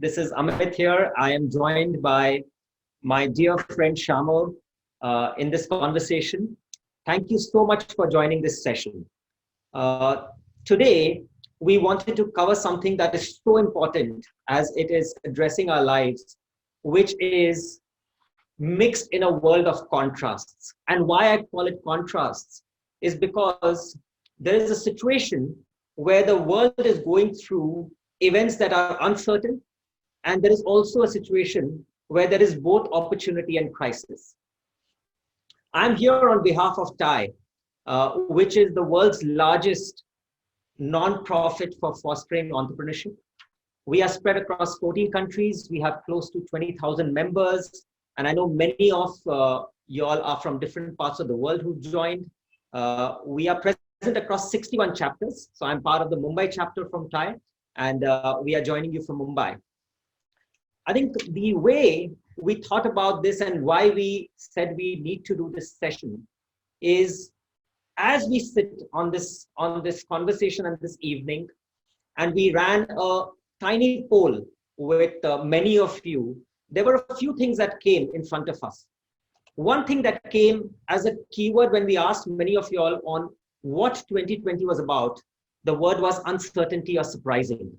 This is Amit here. I am joined by my dear friend Shayamal in this conversation. Thank you so much for joining this session. Today, we wanted to cover something that is so important as it is addressing our lives, which is mixed in a world of contrasts. And why I call it contrasts is because there is a situation where the world is going through events that are uncertain, and there is also a situation where there is both opportunity and crisis. I'm here on behalf of TIE, which is the world's largest non-profit for fostering entrepreneurship. We are spread across 14 countries. We have close to 20,000 members. And I know many of y'all are from different parts of the world who joined. We are present across 61 chapters. So I'm part of the Mumbai chapter from TIE, and we are joining you from Mumbai. I think the way we thought about this and why we said we need to do this session is as we sit on this conversation and this evening, and we ran a tiny poll with many of you, there were a few things that came in front of us. One thing that came as a keyword when we asked many of you all on what 2020 was about, the word was uncertainty or surprising.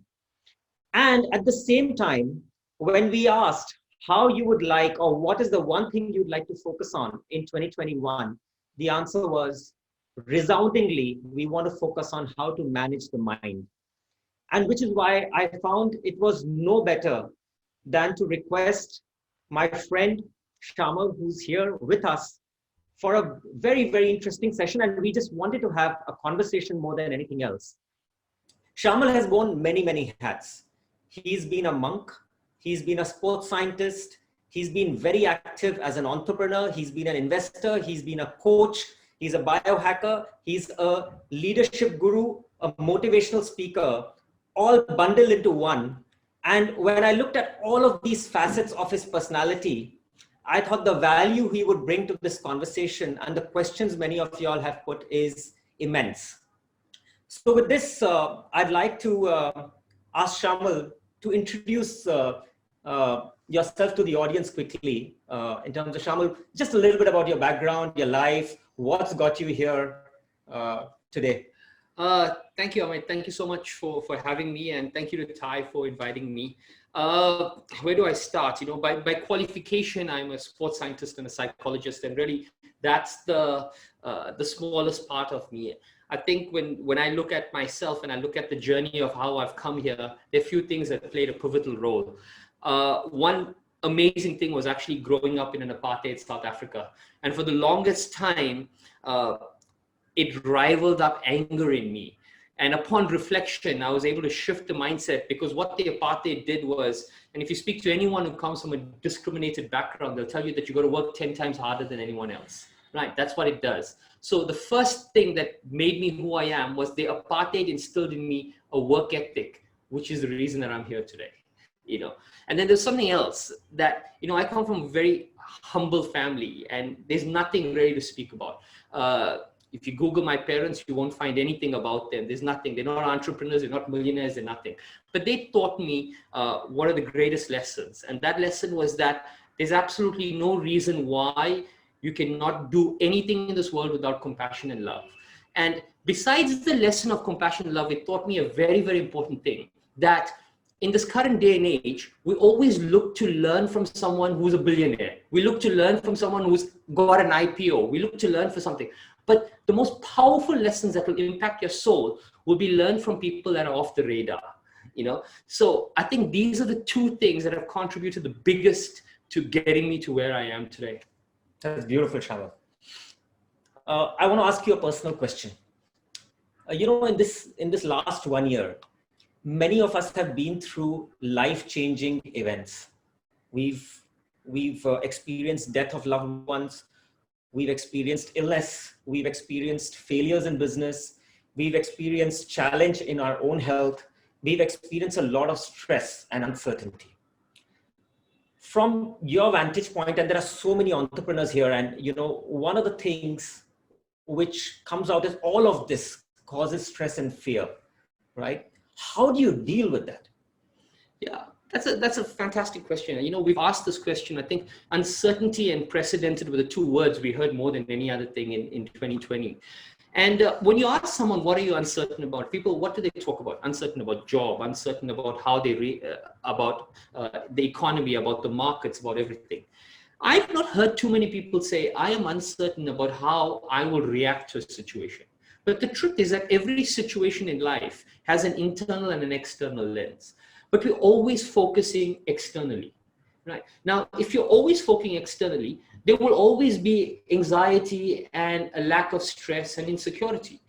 And at the same time, when we asked how you would like, or what is the one thing you'd like to focus on in 2021, the answer was resoundingly, we want to focus on how to manage the mind. And which is why I found it was no better than to request my friend Shayamal, who's here with us, for a very, very interesting session. And we just wanted to have a conversation more than anything else. Shayamal has worn many, many hats. He's been a monk. He's been a sports scientist. He's been very active as an entrepreneur. He's been an investor. He's been a coach. He's a biohacker. He's a leadership guru, a motivational speaker, all bundled into one. And when I looked at all of these facets of his personality, I thought the value he would bring to this conversation and the questions many of you all have put is immense. So with this, I'd like to ask Shayamal to introduce yourself to the audience quickly in terms of Shayamal, just a little bit about your background, your life, what's got you here today. Thank you, Amit. Thank you so much for having me, and thank you to TIE for inviting me. Where do I start? You know, by qualification, I'm a sports scientist and a psychologist, and really that's the smallest part of me. I think when I look at myself and I look at the journey of how I've come here, there are a few things that played a pivotal role. One amazing thing was actually growing up in an apartheid South Africa. And for the longest time, it rivaled up anger in me. And upon reflection, I was able to shift the mindset, because what the apartheid did was, and if you speak to anyone who comes from a discriminated background, they'll tell you that you got to work 10 times harder than anyone else, right? That's what it does. So the first thing that made me who I am was the apartheid instilled in me a work ethic, which is the reason that I'm here today, you know. And then there's something else that, you know, I come from a very humble family, and there's nothing really to speak about. If you Google my parents, you won't find anything about them. There's nothing. They're not entrepreneurs. They're not millionaires. They're nothing. But they taught me one of the greatest lessons. And that lesson was that there's absolutely no reason why you cannot do anything in this world without compassion and love. And besides the lesson of compassion and love, it taught me a very, very important thing, that in this current day and age, we always look to learn from someone who's a billionaire. We look to learn from someone who's got an IPO. We look to learn for something. But the most powerful lessons that will impact your soul will be learned from people that are off the radar, you know? So I think these are the two things that have contributed the biggest to getting me to where I am today. That's beautiful, Shayamal. I want to ask you a personal question. You know, in this last 1 year, many of us have been through life-changing events. We've experienced death of loved ones. We've experienced illness. We've experienced failures in business. We've experienced challenge in our own health. We've experienced a lot of stress and uncertainty. From your vantage point, and there are so many entrepreneurs here, and you know, one of the things which comes out is all of this causes stress and fear, right? How do you deal with that? Yeah, That's a fantastic question. You know, we've asked this question. I think uncertainty and precedented were the two words we heard more than any other thing in 2020. And when you ask someone, what are you uncertain about? People, what do they talk about? Uncertain about job, uncertain about how they about the economy, about the markets, about everything. I've not heard too many people say, I am uncertain about how I will react to a situation. But the truth is that every situation in life has an internal and an external lens. But we're always focusing externally, right? Now, if you're always focusing externally, there will always be anxiety and a lack of stress and insecurity.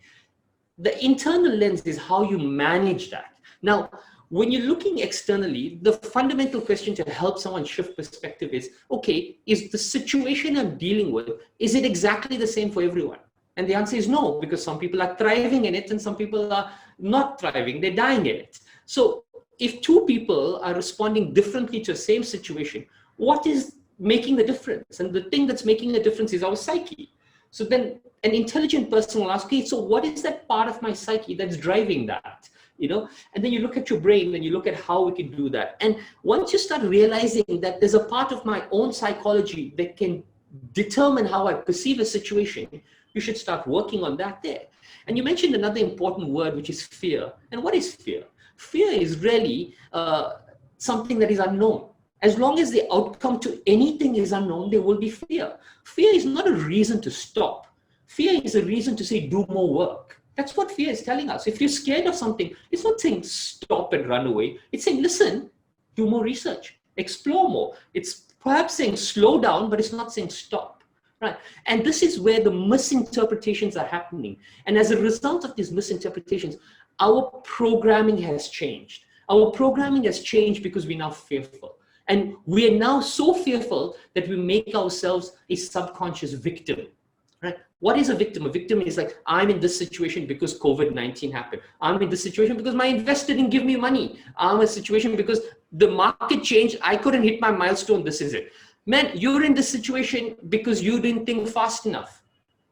The internal lens is how you manage that. Now, when you're looking externally, the fundamental question to help someone shift perspective is, okay, is the situation I'm dealing with, is it exactly the same for everyone? And the answer is no, because some people are thriving in it and some people are not thriving, they're dying in it. So if two people are responding differently to the same situation, what is making the difference? And the thing that's making a difference is our psyche. So then an intelligent person will ask, okay, so what is that part of my psyche that's driving that? You know, and then you look at your brain and you look at how we can do that. And once you start realizing that there's a part of my own psychology that can determine how I perceive a situation, you should start working on that there. And you mentioned another important word, which is fear. And what is fear? Fear is really something that is unknown. As long as the outcome to anything is unknown, there will be fear. Fear is not a reason to stop. Fear is a reason to say, do more work. That's what fear is telling us. If you're scared of something, it's not saying stop and run away. It's saying, listen, do more research, explore more. It's perhaps saying slow down, but it's not saying stop. Right. And this is where the misinterpretations are happening. And as a result of these misinterpretations, our programming has changed. Our programming has changed because we're now fearful. And we are now so fearful that we make ourselves a subconscious victim. Right? What is a victim? A victim is like, I'm in this situation because COVID-19 happened. I'm in this situation because my investor didn't give me money. I'm in a situation because the market changed. I couldn't hit my milestone. This is it. Man, you're in this situation because you didn't think fast enough.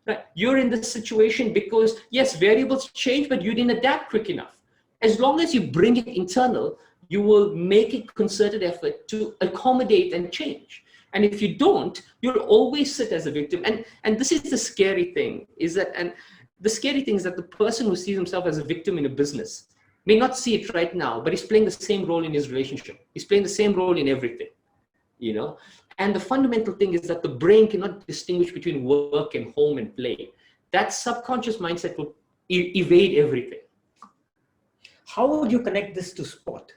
Right? You're in this situation because, yes, variables change, but you didn't adapt quick enough. As long as you bring it internal, you will make a concerted effort to accommodate and change. And if you don't, you'll always sit as a victim. And this is the scary thing, is that, and the scary thing is that the person who sees himself as a victim in a business may not see it right now, but he's playing the same role in his relationship. He's playing the same role in everything, you know? And the fundamental thing is that the brain cannot distinguish between work and home and play. That subconscious mindset will evade everything. How would you connect this to sport?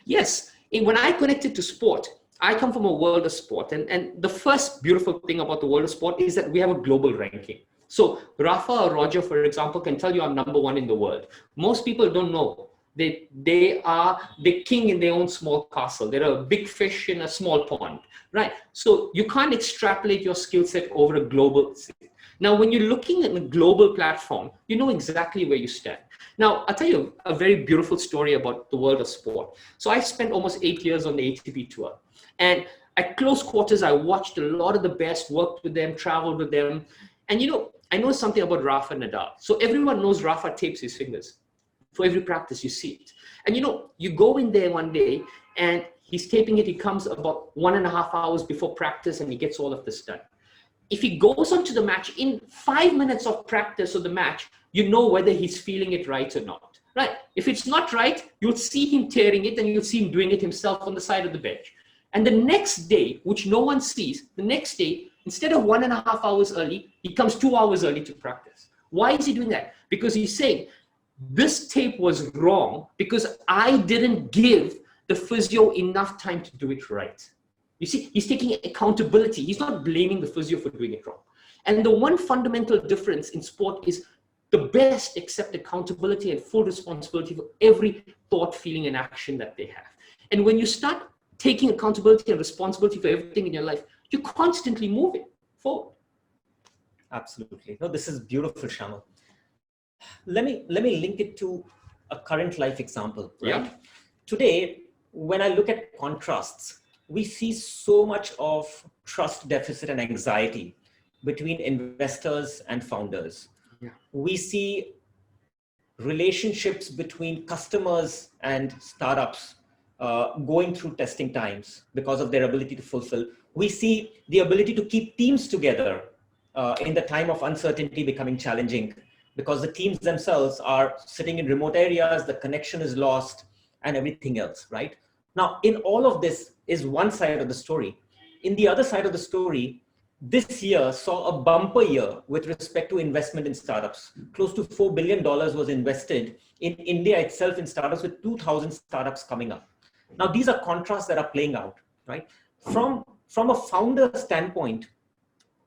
Yes, when I connect it to sport, I come from a world of sport. And the first beautiful thing about the world of sport is that we have a global ranking. So Rafa or Roger, for example, can tell you I'm #1 in the world. Most people don't know. They are the king in their own small castle. They're a big fish in a small pond, right? So you can't extrapolate your skill set over a global scene. Now, when you're looking at a global platform, you know exactly where you stand. Now, I'll tell you a very beautiful story about the world of sport. So I spent almost 8 years on the ATP Tour. And at close quarters, I watched a lot of the best, worked with them, traveled with them. And, you know, I know something about Rafa Nadal. So everyone knows Rafa tapes his fingers. For every practice, you see it. And, you know, you go in there one day and he's taping it. He comes about 1.5 hours before practice and he gets all of this done. If he goes on to the match, in 5 minutes of practice of the match, you know whether he's feeling it right or not, right? If it's not right, you'll see him tearing it and you'll see him doing it himself on the side of the bench. And the next day, which no one sees, the next day, instead of 1.5 hours early, he comes 2 hours early to practice. Why is he doing that? Because he's saying, this tape was wrong because I didn't give the physio enough time to do it right. You see, he's taking accountability. He's not blaming the physio for doing it wrong. And the one fundamental difference in sport is the best accept accountability and full responsibility for every thought, feeling, and action that they have. And when you start taking accountability and responsibility for everything in your life, you're constantly moving forward. Absolutely. No, this is beautiful, Shayamal. Let me link it to a current life example. Right? Yeah. Today, when I look at contrasts, we see so much of trust deficit and anxiety between investors and founders. Yeah. We see relationships between customers and startups going through testing times because of their ability to fulfill. We see the ability to keep teams together in the time of uncertainty becoming challenging because the teams themselves are sitting in remote areas, the connection is lost and everything else, right? Now, in all of this is one side of the story. In the other side of the story, this year saw a bumper year with respect to investment in startups. Close to $4 billion was invested in India itself in startups, with 2,000 startups coming up. Now, these are contrasts that are playing out, right? From a founder standpoint,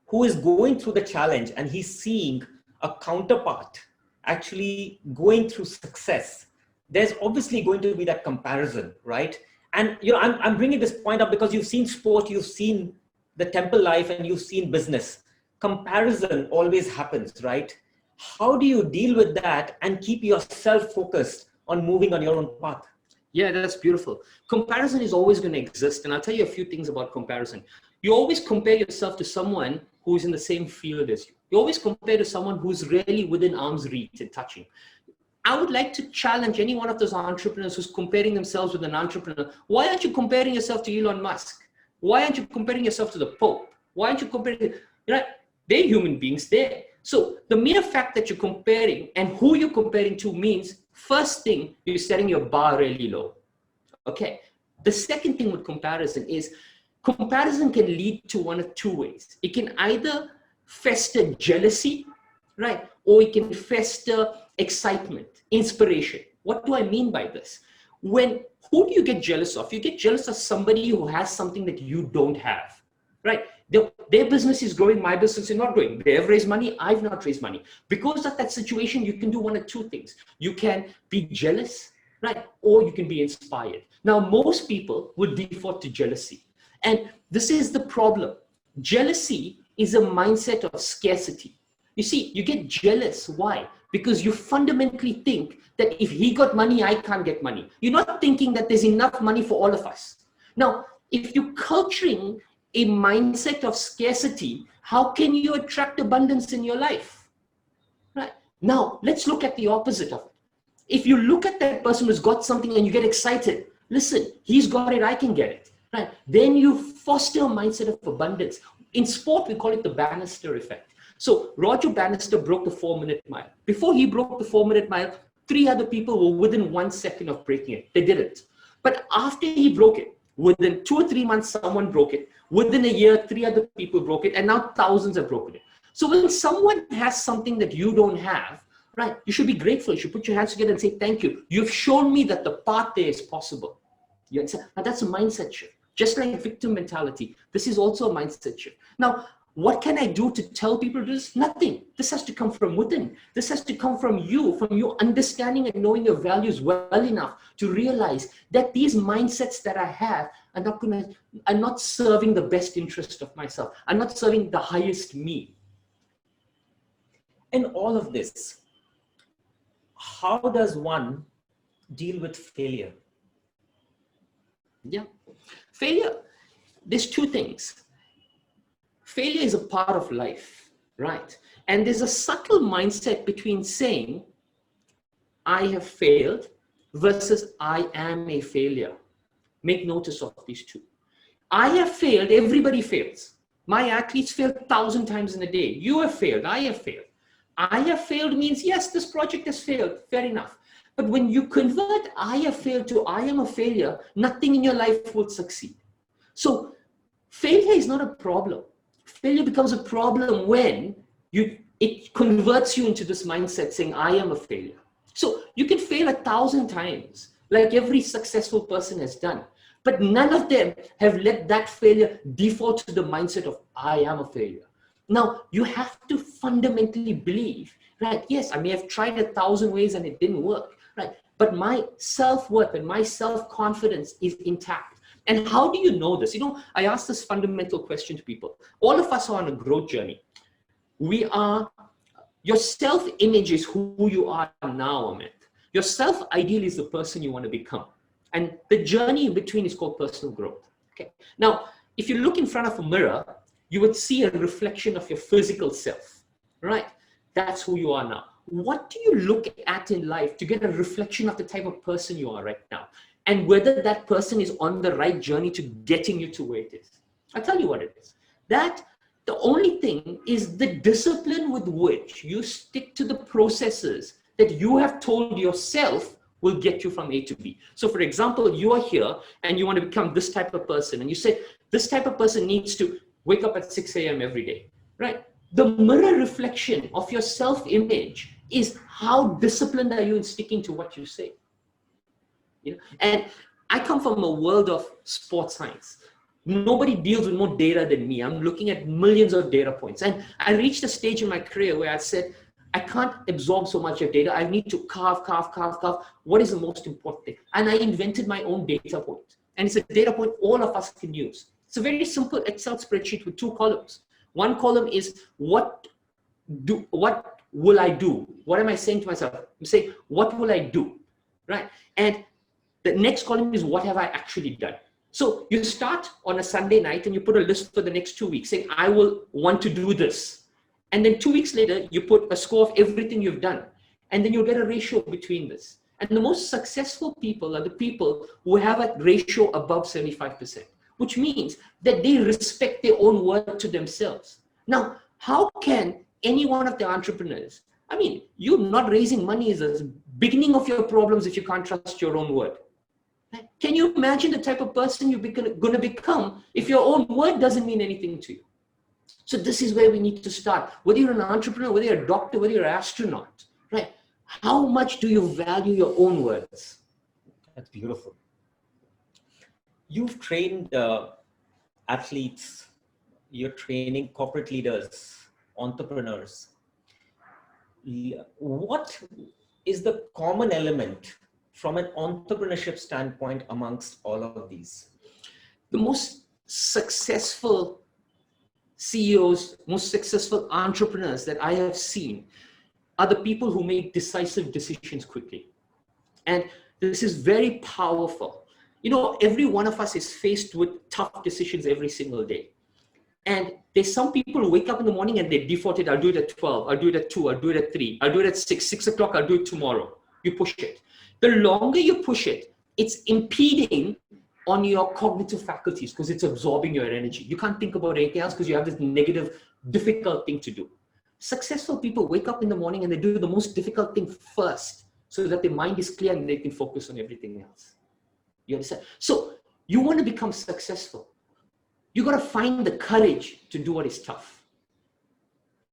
who is going through the challenge and he's seeing a counterpart actually going through success, there's obviously going to be that comparison, right? And I'm bringing this point up because you've seen sport, you've seen the temple life, and you've seen business. Comparison always happens, right? How do you deal with that and keep yourself focused on moving on your own path? Yeah, that's beautiful. Comparison is always going to exist. And I'll tell you a few things about comparison. You always compare yourself to someone who's in the same field as you. You always compare to someone who's really within arm's reach and touching. I would like to challenge any one of those entrepreneurs who's comparing themselves with an entrepreneur. Why aren't you comparing yourself to Elon Musk? Why aren't you comparing yourself to the Pope? Why aren't you comparing, they're human beings there. So the mere fact that you're comparing and who you're comparing to means, first thing, you're setting your bar really low. Okay. The second thing with comparison is comparison can lead to one of two ways. It can either fester jealousy, right? Or it can fester excitement, inspiration. What do I mean by this? Who do you get jealous of? You get jealous of somebody who has something that you don't have, right? Their business is growing, my business is not growing. They have raised money, I've not raised money. Because of that situation, you can do one of two things. You can be jealous, right? Or you can be inspired. Now, most people would default to jealousy. And this is the problem. Jealousy is a mindset of scarcity. You see, you get jealous. Why? Because you fundamentally think that if he got money, I can't get money. You're not thinking that there's enough money for all of us. Now, if you're culturing a mindset of scarcity, how can you attract abundance in your life? Right? Now, let's look at the opposite of it. If you look at that person who's got something and you get excited, listen, he's got it, I can get it. Right? Then you foster a mindset of abundance. In sport, we call it the Bannister effect. So Roger Bannister broke the 4-minute mile. Before he broke the 4-minute mile, 3 other people were within 1 second of breaking it. They didn't. But after he broke it, within 2 or 3 months, someone broke it. Within a year, 3 other people broke it. And now thousands have broken it. So when someone has something that you don't have, right, you should be grateful. You should put your hands together and say, thank you. You've shown me that the path there is possible. You understand? Now that's a mindset shift. Just like victim mentality, this is also a mindset shift. Now, what can I do to tell people to do this? Nothing. This has to come from within. This has to come from you understanding and knowing your values well enough to realize that these mindsets that I have are not serving the best interest of myself. I'm not serving the highest me. In all of this, how does one deal with failure? Yeah. Failure, there's 2 things. Failure is a part of life, right? And there's a subtle mindset between saying, I have failed versus I am a failure. Make notice of these 2. I have failed, everybody fails. My athletes fail 1,000 times in a day. You have failed, I have failed. I have failed means, yes, this project has failed, fair enough. But when you convert I have failed to I am a failure, nothing in your life will succeed. So failure is not a problem. Failure becomes a problem when it converts you into this mindset saying, I am a failure. So you can fail 1,000 times, like every successful person has done. But none of them have let that failure default to the mindset of, I am a failure. Now, you have to fundamentally believe, right? Yes, I may have tried 1,000 ways and it didn't work, right? But my self-worth and my self-confidence is intact. And how do you know this? I ask this fundamental question to people. All of us are on a growth journey. Your self-image is who you are now, Amit. Your self-ideal is the person you want to become. And the journey in between is called personal growth. Okay. Now, if you look in front of a mirror, you would see a reflection of your physical self, right? That's who you are now. What do you look at in life to get a reflection of the type of person you are right now? and whether that person is on the right journey to getting you to where it is. I'll tell you what it is. That the only thing is the discipline with which you stick to the processes that you have told yourself will get you from A to B. So for example, you are here and you want to become this type of person, and you say, this type of person needs to wake up at 6 a.m. every day, right? The mirror reflection of your self-image is how disciplined are you in sticking to what you say. You know? And I come from a world of sports science. Nobody deals with more data than me. I'm looking at millions of data points. And I reached a stage in my career where I said, I can't absorb so much of data. I need to carve. What is the most important thing? And I invented my own data point. And it's a data point all of us can use. It's a very simple Excel spreadsheet with 2 columns. One column is what will I do? What am I saying to myself? I'm saying, what will I do? Right? And the next column is what have I actually done? So you start on a Sunday night and you put a list for the next 2 weeks saying, I will want to do this. And then 2 weeks later, you put a score of everything you've done. And then you'll get a ratio between this. And the most successful people are the people who have a ratio above 75%, which means that they respect their own word to themselves. Now, how can any one of the entrepreneurs, I mean, you not raising money is the beginning of your problems if you can't trust your own word. Can you imagine the type of person you're going to become if your own word doesn't mean anything to you? So this is where we need to start. Whether you're an entrepreneur, whether you're a doctor, whether you're an astronaut, right? How much do you value your own words? That's beautiful. You've trained athletes, you're training corporate leaders, entrepreneurs. What is the common element from an entrepreneurship standpoint amongst all of these? The most successful CEOs, most successful entrepreneurs that I have seen are the people who make decisive decisions quickly. And this is very powerful. You know, every one of us is faced with tough decisions every single day. And there's some people who wake up in the morning and they defaulted, I'll do it at 12, I'll do it at 2, I'll do it at 3, I'll do it at 6 o'clock, I'll do it tomorrow. You push it. The longer you push it, it's impeding on your cognitive faculties because it's absorbing your energy. You can't think about anything else because you have this negative, difficult thing to do. Successful people wake up in the morning and they do the most difficult thing first so that their mind is clear and they can focus on everything else. You understand? So you want to become successful. You got to find the courage to do what is tough.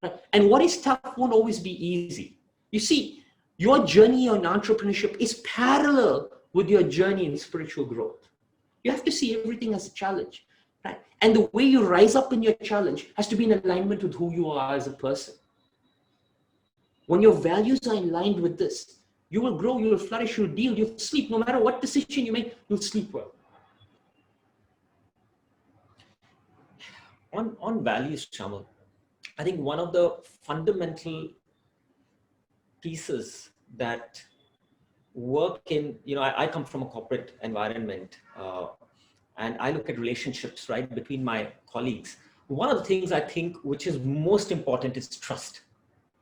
Right? And what is tough won't always be easy. You see, your journey on entrepreneurship is parallel with your journey in spiritual growth. You have to see everything as a challenge, right? And the way you rise up in your challenge has to be in alignment with who you are as a person. When your values are aligned with this, you will grow, you will flourish, you'll deal, you'll sleep. No matter what decision you make, you'll sleep well. On values, Shayamal, I think one of the fundamental pieces that work in, you know, I come from a corporate environment and I look at relationships, right, between my colleagues. One of the things I think which is most important is trust,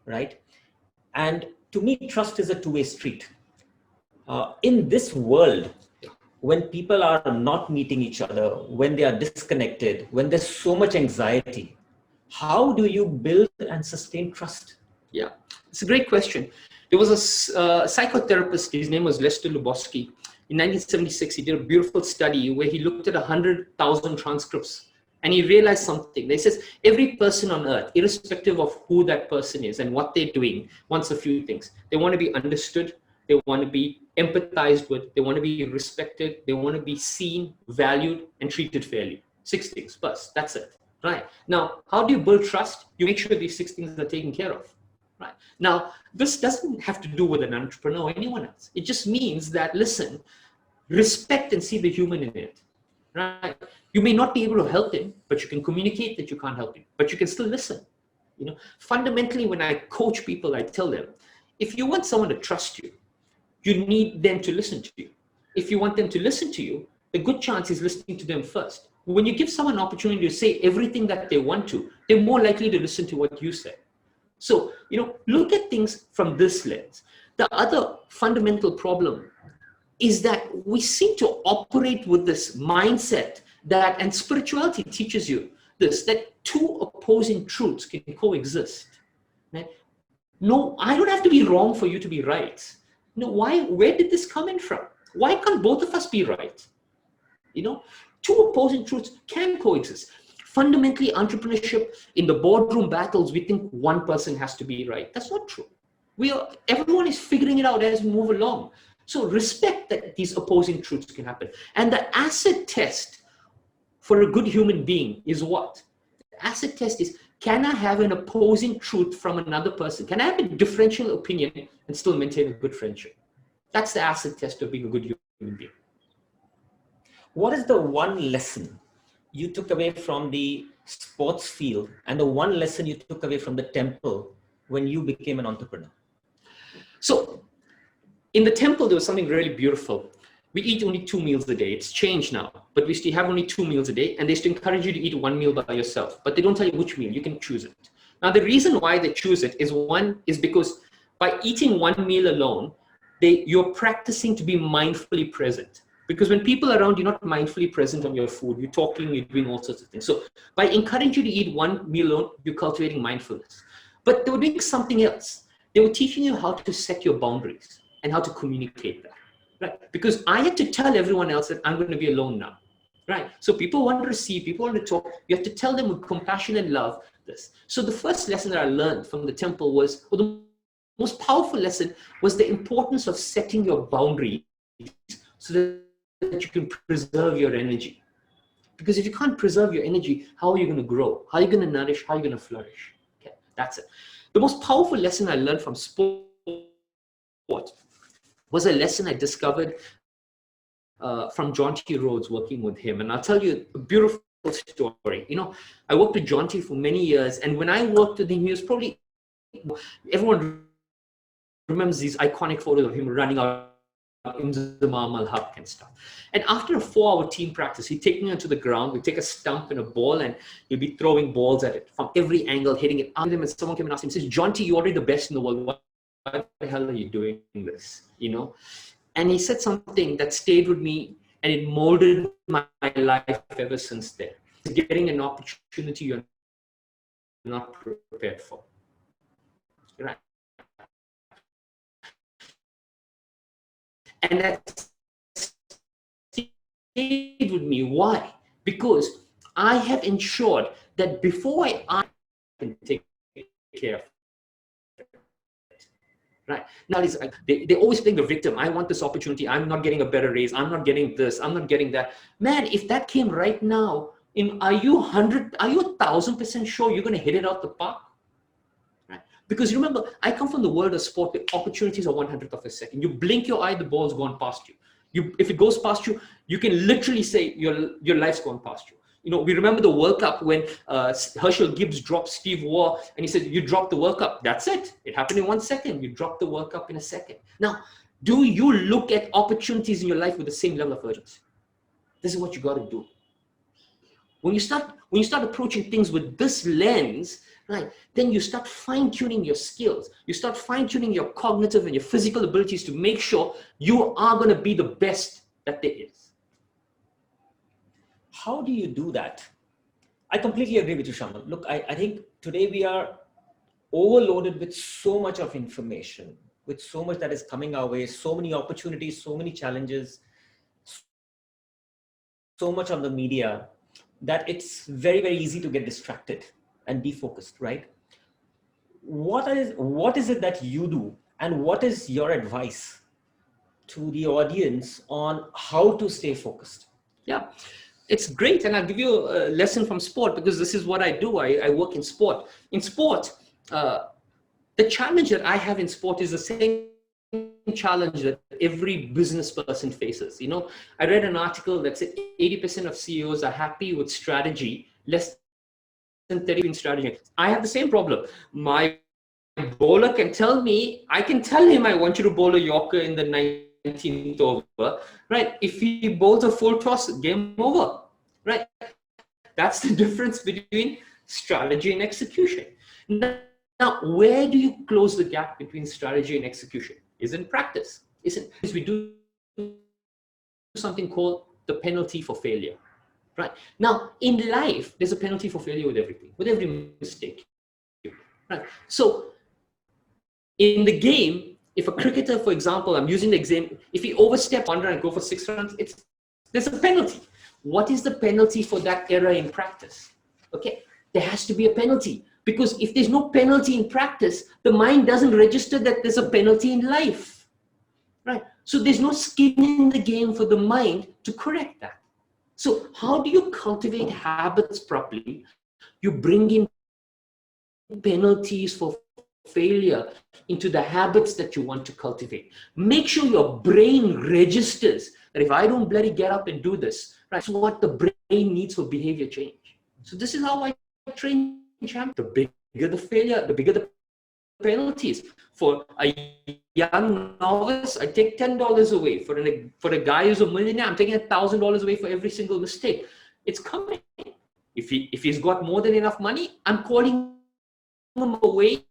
right? And to me, trust is a two-way street. In this world, when people are not meeting each other, when they are disconnected, when there's so much anxiety, how do you build and sustain trust? Yeah, it's a great question. There was a psychotherapist, his name was Lester Lubowski. In 1976, he did a beautiful study where he looked at 100,000 transcripts and he realized something. He says, every person on earth, irrespective of who that person is and what they're doing, wants a few things. They want to be understood. They want to be empathized with. They want to be respected. They want to be seen, valued, and treated fairly. 6 things, plus, that's it. Right. Now, how do you build trust? You make sure these 6 things are taken care of. Right. Now, this doesn't have to do with an entrepreneur or anyone else. It just means that, listen, respect and see the human in it. Right. You may not be able to help him, but you can communicate that you can't help him, but you can still listen. You know, fundamentally, when I coach people, I tell them, if you want someone to trust you, you need them to listen to you. If you want them to listen to you, the good chance is listening to them first. When you give someone an opportunity to say everything that they want to, they're more likely to listen to what you say. So, you know, look at things from this lens. The other fundamental problem is that we seem to operate with this mindset that, and spirituality teaches you this, that two opposing truths can coexist. Right? No, I don't have to be wrong for you to be right. No, where did this come in from? Why can't both of us be right? Two opposing truths can coexist. Fundamentally, entrepreneurship, in the boardroom battles, we think one person has to be right. That's not true. Everyone is figuring it out as we move along. So respect that these opposing truths can happen. And the acid test for a good human being is what? The acid test is, can I have an opposing truth from another person? Can I have a differential opinion and still maintain a good friendship? That's the acid test of being a good human being. What is the one lesson you took away from the sports field and the one lesson you took away from the temple when you became an entrepreneur? So in the temple, there was something really beautiful. We eat only 2 meals a day. It's changed now, but we used to have only 2 meals a day, and they used to encourage you to eat 1 meal by yourself, but they don't tell you which meal. You can choose it. Now, the reason why they choose it is because by eating 1 meal alone, you're practicing to be mindfully present. Because when people are around, you're not mindfully present on your food. You're talking, you're doing all sorts of things. So by encouraging you to eat 1 meal alone, you're cultivating mindfulness. But they were doing something else. They were teaching you how to set your boundaries and how to communicate that. Right? Because I had to tell everyone else that I'm going to be alone now. Right? So people want to receive, people want to talk. You have to tell them with compassion and love this. So the first lesson that I learned from the temple was, or the most powerful lesson was the importance of setting your boundaries so that you can preserve your energy. Because if you can't preserve your energy, how are you going to grow? How are you going to nourish? How are you going to flourish? Okay, that's it. The most powerful lesson I learned from sport was a lesson I discovered from John T. Rhodes, working with him. And I'll tell you a beautiful story. I worked with John T. for many years. And when I worked with him, he was probably, everyone remembers these iconic photos of him running out in the Marmal Hub and stuff. And after a 4-hour team practice, he'd take me onto the ground, we'd take a stump and a ball, and he'd be throwing balls at it from every angle, hitting it. And someone came and asked him, he says, John T., you're already the best in the world. Why the hell are you doing this? And he said something that stayed with me, and it molded my life ever since then. Getting an opportunity you're not prepared for. Right? And that stayed with me. Why? Because I have ensured that before I can take care of it. Right? Now, they always play the victim. I want this opportunity. I'm not getting a better raise. I'm not getting this. I'm not getting that. Man, if that came right now, are you 1,000% sure you're going to hit it out the park? Right? Because remember, I come from the world of sport where opportunities are 1/100th of a second. You blink your eye, the ball's gone past you. If it goes past you, you can literally say your life's gone past you. We remember the World Cup when Herschel Gibbs dropped Steve Waugh, and he said, you dropped the World Cup. That's it. It happened in 1 second. You dropped the World Cup in a second. Now, do you look at opportunities in your life with the same level of urgency? This is what you got to do. When you start approaching things with this lens, right, then you start fine-tuning your skills. You start fine-tuning your cognitive and your physical abilities to make sure you are going to be the best that there is. How do you do that? I completely agree with you, Shayamal. Look, I think today we are overloaded with so much of information, with so much that is coming our way, so many opportunities, so many challenges, so much on the media, that it's very, very easy to get distracted and defocused, right? What is it that you do, and what is your advice to the audience on how to stay focused? Yeah, it's great. And I'll give you a lesson from sport, because this is what I do. I work in sport. In sport, the challenge that I have in sport is the same challenge that every business person faces. I read an article that said 80% of CEOs are happy with strategy, less than 30% in strategy. I have the same problem. My bowler can tell me, I can tell him I want you to bowl a Yorker in the 19th over, right? If he bowls a full toss, game over, right? That's the difference between strategy and execution. Now, where do you close the gap between strategy and execution? Is in practice. We do something called the penalty for failure, right? Now, in life, there's a penalty for failure with everything, with every mistake, right? So in the game, if a cricketer, for example, I'm using the example, if he oversteps 100 and go for 6 runs, there's a penalty. What is the penalty for that error in practice? Okay, there has to be a penalty, because if there's no penalty in practice, the mind doesn't register that there's a penalty in life, right? So there's no skin in the game for the mind to correct that. So how do you cultivate habits properly? You bring in penalties for failure into the habits that you want to cultivate. Make sure your brain registers that if I don't bloody get up and do this, right, that's what the brain needs for behavior change. So this is how I train champions. The bigger the failure, the bigger the penalties. For a young novice, I take $10 away. For a guy who's a millionaire, I'm taking $1,000 away for every single mistake. It's coming. If he's got more than enough money, I'm calling him away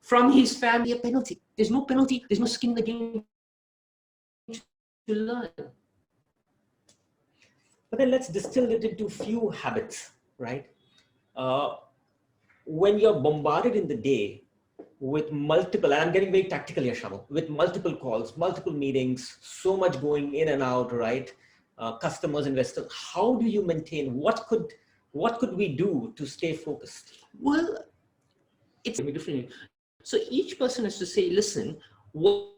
from his family a penalty. There's no penalty, there's no skin in the game to learn. But then let's distill it into few habits, right? When you're bombarded in the day with multiple, and I'm getting very tactical here, Shayamal, with multiple calls, multiple meetings, so much going in and out, right? Customers, investors, how do you maintain, what could we do to stay focused? Well, it's different. So each person has to say, listen, what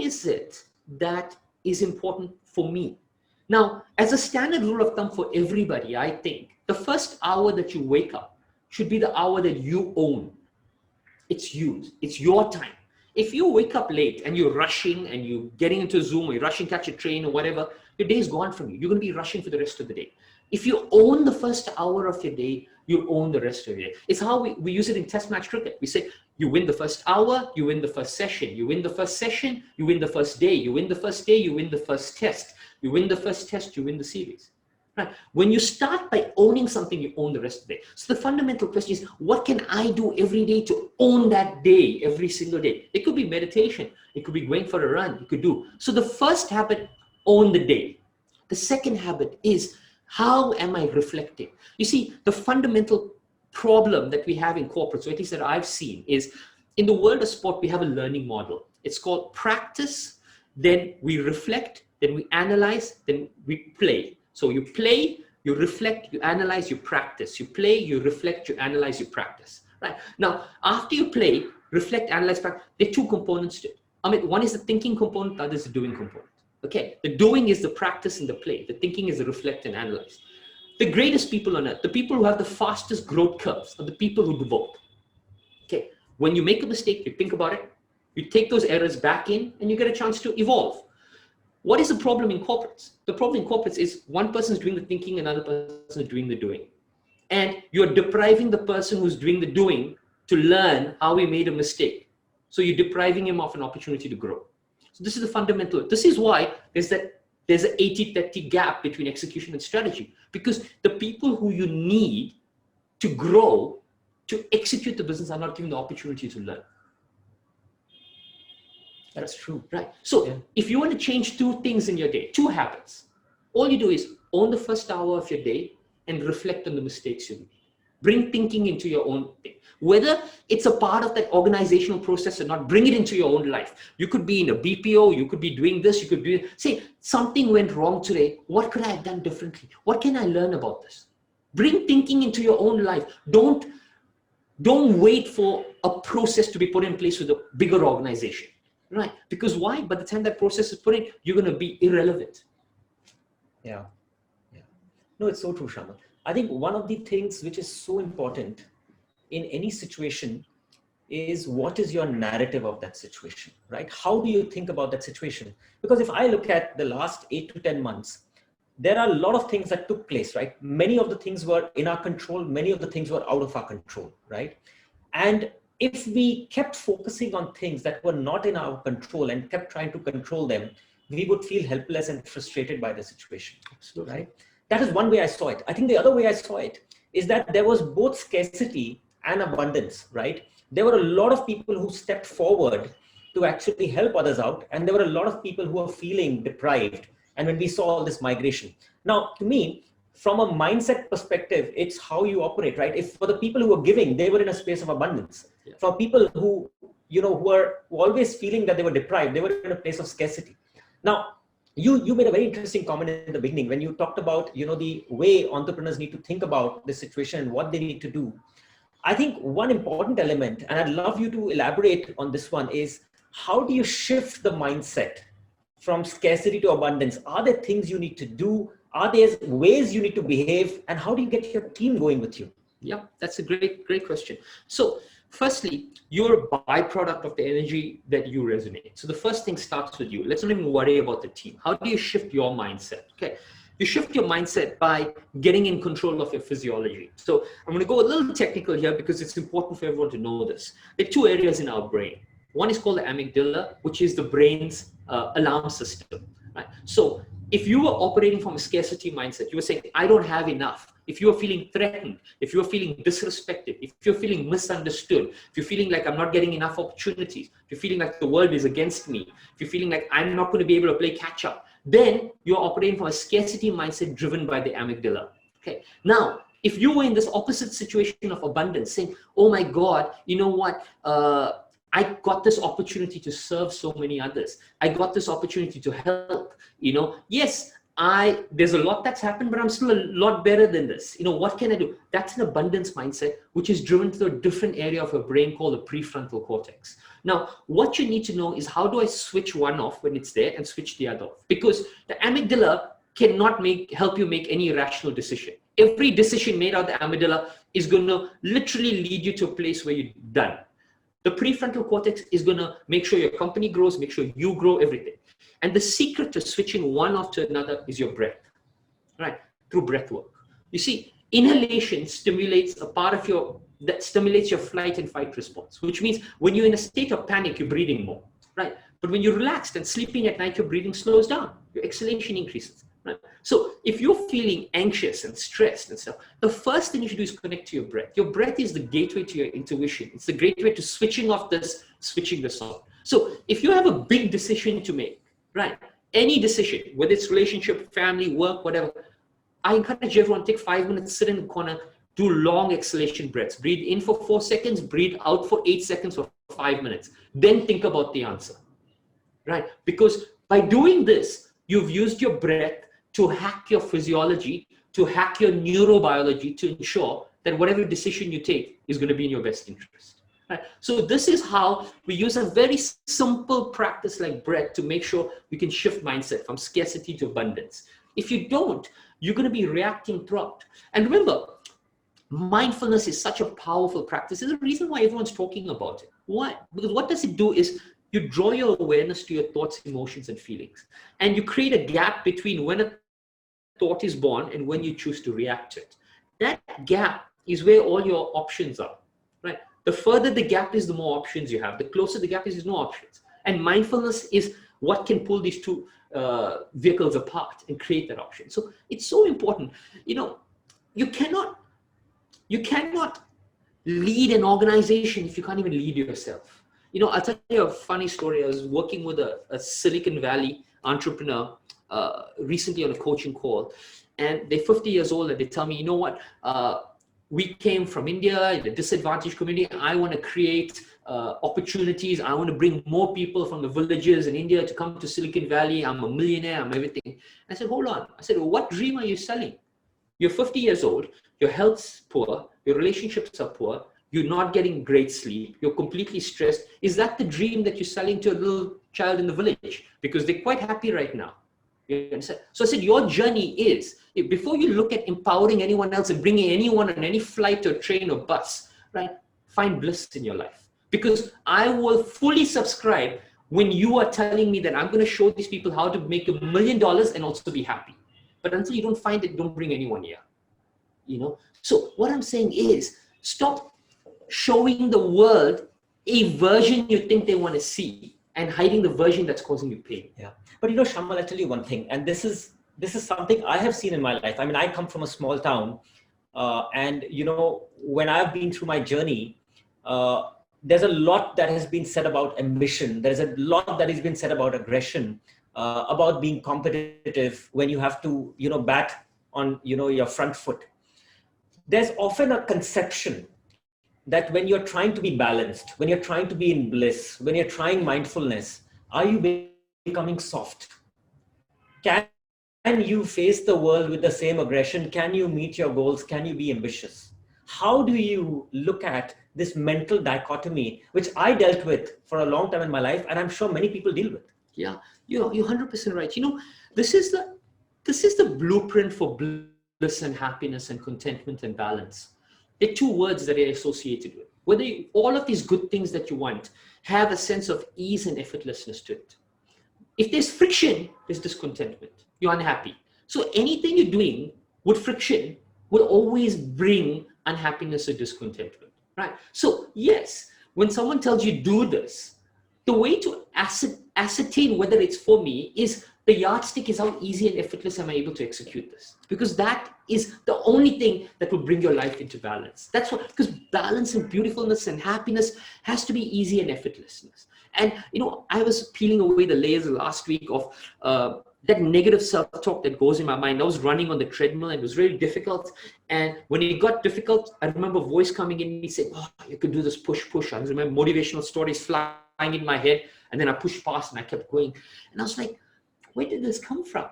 is it that is important for me? Now, as a standard rule of thumb for everybody, I think the first hour that you wake up should be the hour that you own. It's you, it's your time. If you wake up late and you're rushing and you're getting into Zoom or you're rushing, catch a train or whatever, your day is gone from you. You're going to be rushing for the rest of the day. If you own the first hour of your day, you own the rest of your day. It's how we use it in test match cricket. We say, you win the first hour, you win the first session. You win the first session, you win the first day. You win the first day, you win the first test. You win the first test, you win the series. Right? When you start by owning something, you own the rest of the day. So the fundamental question is, what can I do every day to own that day, every single day? It could be meditation. It could be going for a run. You could do. So the first habit, own the day. The second habit is, how am I reflecting? You see, the fundamental problem that we have in corporates, or at least that I've seen, is in the world of sport, we have a learning model. It's called practice, then we reflect, then we analyze, then we play. So you play, you reflect, you analyze, you practice. You play, you reflect, you analyze, you practice. Right? Now, after you play, reflect, analyze, practice, there are two components to it. Amit, one is the thinking component, the other is the doing component. Okay, the doing is the practice and the play. The thinking is the reflect and analyze. The greatest people on earth, the people who have the fastest growth curves, are the people who do both. Okay, when you make a mistake, you think about it, you take those errors back in, and you get a chance to evolve. What is the problem in corporates? The problem in corporates is one person is doing the thinking, another person is doing the doing. And you're depriving the person who's doing the doing to learn how he made a mistake. So you're depriving him of an opportunity to grow. So this is the fundamental. This is why there's an 80-20 gap between execution and strategy, because the people who you need to grow, to execute the business, are not given the opportunity to learn. That's true. Right. So if you want to change two things in your day, two habits, all you do is own the first hour of your day and reflect on the mistakes you made. Bring thinking into your own thing. Whether it's a part of that organizational process or not, bring it into your own life. You could be in a BPO, you could be doing this, you could be, say, something went wrong today. What could I have done differently? What can I learn about this? Bring thinking into your own life. Don't wait for a process to be put in place with a bigger organization. Right? Because why? By the time that process is put in, you're going to be irrelevant. Yeah. No, it's so true, Shayamal. I think one of the things which is so important in any situation is, what is your narrative of that situation, right? How do you think about that situation? Because if I look at the last 8 to 10 months, there are a lot of things that took place, right? Many of the things were in our control. Many of the things were out of our control, right? And if we kept focusing on things that were not in our control and kept trying to control them, we would feel helpless and frustrated by the situation. Absolutely. Right? That is one way I saw it. I think the other way I saw it is that there was both scarcity and abundance, right? There were a lot of people who stepped forward to actually help others out. And there were a lot of people who were feeling deprived. And when we saw all this migration. Now, to me, from a mindset perspective, it's how you operate, right? If for the people who were giving, they were in a space of abundance. Yeah. For people who, who were always feeling that they were deprived, they were in a place of scarcity. Now, you made a very interesting comment in the beginning when you talked about, the way entrepreneurs need to think about the situation and what they need to do. I think one important element, and I'd love you to elaborate on this one, is how do you shift the mindset from scarcity to abundance? Are there things you need to do? Are there ways you need to behave? And how do you get your team going with you? Yeah, that's a great question. So firstly, you're a byproduct of the energy that you resonate. So the first thing starts with you. Let's not even worry about the team. How do you shift your mindset? Okay. You shift your mindset by getting in control of your physiology. So I'm going to go a little technical here because it's important for everyone to know this. There are two areas in our brain. One is called the amygdala, which is the brain's alarm system. Right? So if you were operating from a scarcity mindset, you were saying, I don't have enough. If you are feeling threatened, if you're feeling disrespected, if you're feeling misunderstood, if you're feeling like I'm not getting enough opportunities, if you're feeling like the world is against me, if you're feeling like I'm not going to be able to play catch up, then you're operating from a scarcity mindset driven by the amygdala. Okay. Now, if you were in this opposite situation of abundance, saying, oh my God, you know what? I got this opportunity to serve so many others. I got this opportunity to help, yes, there's a lot that's happened, but I'm still a lot better than this. What can I do? That's an abundance mindset, which is driven through a different area of your brain called the prefrontal cortex. Now, what you need to know is how do I switch one off when it's there and switch the other off? Because the amygdala cannot help you make any rational decision. Every decision made out of the amygdala is going to literally lead you to a place where you're done. The prefrontal cortex is going to make sure your company grows, make sure you grow, everything. And the secret to switching one off to another is your breath, right? Through breath work. You see, inhalation stimulates a part of that stimulates your flight and fight response, which means when you're in a state of panic, you're breathing more, right? But when you're relaxed and sleeping at night, your breathing slows down, your exhalation increases, right? So if you're feeling anxious and stressed and stuff, the first thing you should do is connect to your breath. Your breath is the gateway to your intuition. It's the gateway to switching off this, switching this on. So if you have a big decision to make, right? Any decision, whether it's relationship, family, work, whatever, I encourage everyone to take 5 minutes, sit in the corner, do long exhalation breaths. Breathe in for 4 seconds, breathe out for 8 seconds or 5 minutes. Then think about the answer, right? Because by doing this, you've used your breath to hack your physiology, to hack your neurobiology, to ensure that whatever decision you take is going to be in your best interest. Right? So this is how we use a very simple practice like breath to make sure we can shift mindset from scarcity to abundance. If you don't, you're going to be reacting throughout. And remember, mindfulness is such a powerful practice. There's a reason why everyone's talking about it. Why? Because what does it do is you draw your awareness to your thoughts, emotions, and feelings. And you create a gap between when a thought is born and when you choose to react to it. That gap is where all your options are, right? The further the gap is, the more options you have. The closer the gap is, there's no options. And mindfulness is what can pull these two vehicles apart and create that option. So it's so important. You cannot lead an organization if you can't even lead yourself. I'll tell you a funny story. I was working with a Silicon Valley entrepreneur recently on a coaching call, and they're 50 years old, and they tell me, we came from India, in a disadvantaged community. I want to create opportunities. I want to bring more people from the villages in India to come to Silicon Valley. I'm a millionaire, I'm everything. I said, hold on. I said, well, what dream are you selling? You're 50 years old, your health's poor, your relationships are poor, you're not getting great sleep, you're completely stressed. Is that the dream that you're selling to a little child in the village? Because they're quite happy right now. You understand? So I said, your journey is, before you look at empowering anyone else and bringing anyone on any flight or train or bus, right? Find bliss in your life. Because I will fully subscribe when you are telling me that I'm going to show these people how to make $1 million and also be happy. But until you don't find it, don't bring anyone here. So what I'm saying is, stop showing the world a version you think they want to see and hiding the version that's causing you pain. Yeah. But Shayamal, I'll tell you one thing, and this is something I have seen in my life. I mean, I come from a small town, and when I've been through my journey, there's a lot that has been said about ambition. There's a lot that has been said about aggression, about being competitive when you have to, bat on, your front foot. There's often a conception that when you're trying to be balanced, when you're trying to be in bliss, when you're trying mindfulness, are you becoming soft? Can you face the world with the same aggression? Can you meet your goals? Can you be ambitious? How do you look at this mental dichotomy, which I dealt with for a long time in my life, and I'm sure many people deal with? Yeah, you're 100% right. This is the blueprint for bliss and happiness and contentment and balance. There are two words that are associated with. Whether all of these good things that you want have a sense of ease and effortlessness to it. If there's friction, there's discontentment. You're unhappy. So anything you're doing with friction will always bring unhappiness or discontentment, right? So yes, when someone tells you do this, the way to ascertain whether it's for me is the yardstick is how easy and effortless am I able to execute this? Because that is the only thing that will bring your life into balance. That's what, because balance and beautifulness and happiness has to be easy and effortlessness. And, I was peeling away the layers last week of that negative self-talk that goes in my mind. I was running on the treadmill and it was really difficult. And when it got difficult, I remember a voice coming in and he said, oh, you could do this push. I remember motivational stories flying in my head. And then I pushed past and I kept going. And I was like, where did this come from?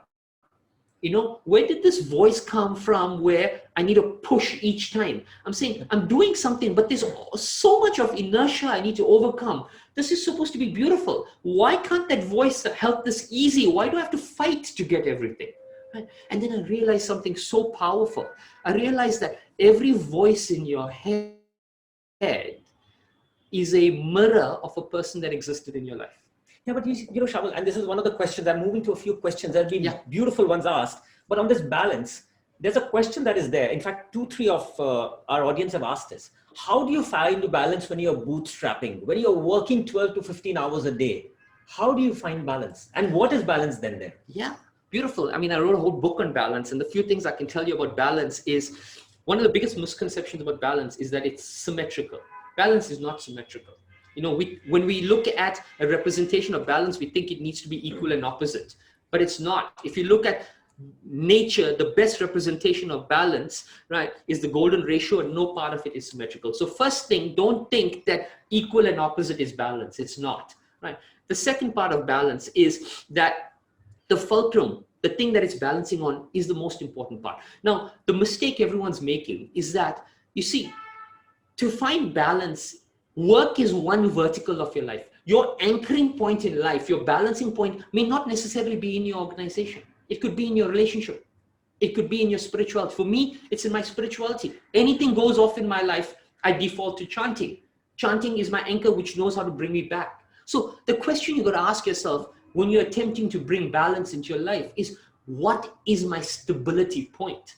Where did this voice come from where I need to push each time? I'm saying I'm doing something, but there's so much of inertia I need to overcome. This is supposed to be beautiful. Why can't that voice help this easy? Why do I have to fight to get everything? Right? And then I realized something so powerful. I realized that every voice in your head is a mirror of a person that existed in your life. Yeah, but Shayamal, and this is one of the questions. I'm moving to a few questions. There have been beautiful ones asked, but on this balance, there's a question that is there. In fact, 2-3 of our audience have asked this. How do you find balance when you're bootstrapping, when you're working 12 to 15 hours a day? How do you find balance? And what is balance then there? Yeah, beautiful. I mean, I wrote a whole book on balance, and the few things I can tell you about balance is one of the biggest misconceptions about balance is that it's symmetrical. Balance is not symmetrical. When we look at a representation of balance, we think it needs to be equal and opposite, but it's not. If you look at nature, the best representation of balance, right, is the golden ratio, and no part of it is symmetrical. So first thing, don't think that equal and opposite is balance. It's not, right? The second part of balance is that the fulcrum, the thing that it's balancing on, is the most important part. Now, the mistake everyone's making is that, you see, to find balance, work is one vertical of your life. Your anchoring point in life, your balancing point may not necessarily be in your organization. It could be in your relationship. It could be in your spirituality. For me, it's in my spirituality. Anything goes off in my life, I default to chanting. Chanting is my anchor, which knows how to bring me back. So the question you got to ask yourself when you're attempting to bring balance into your life is, what is my stability point?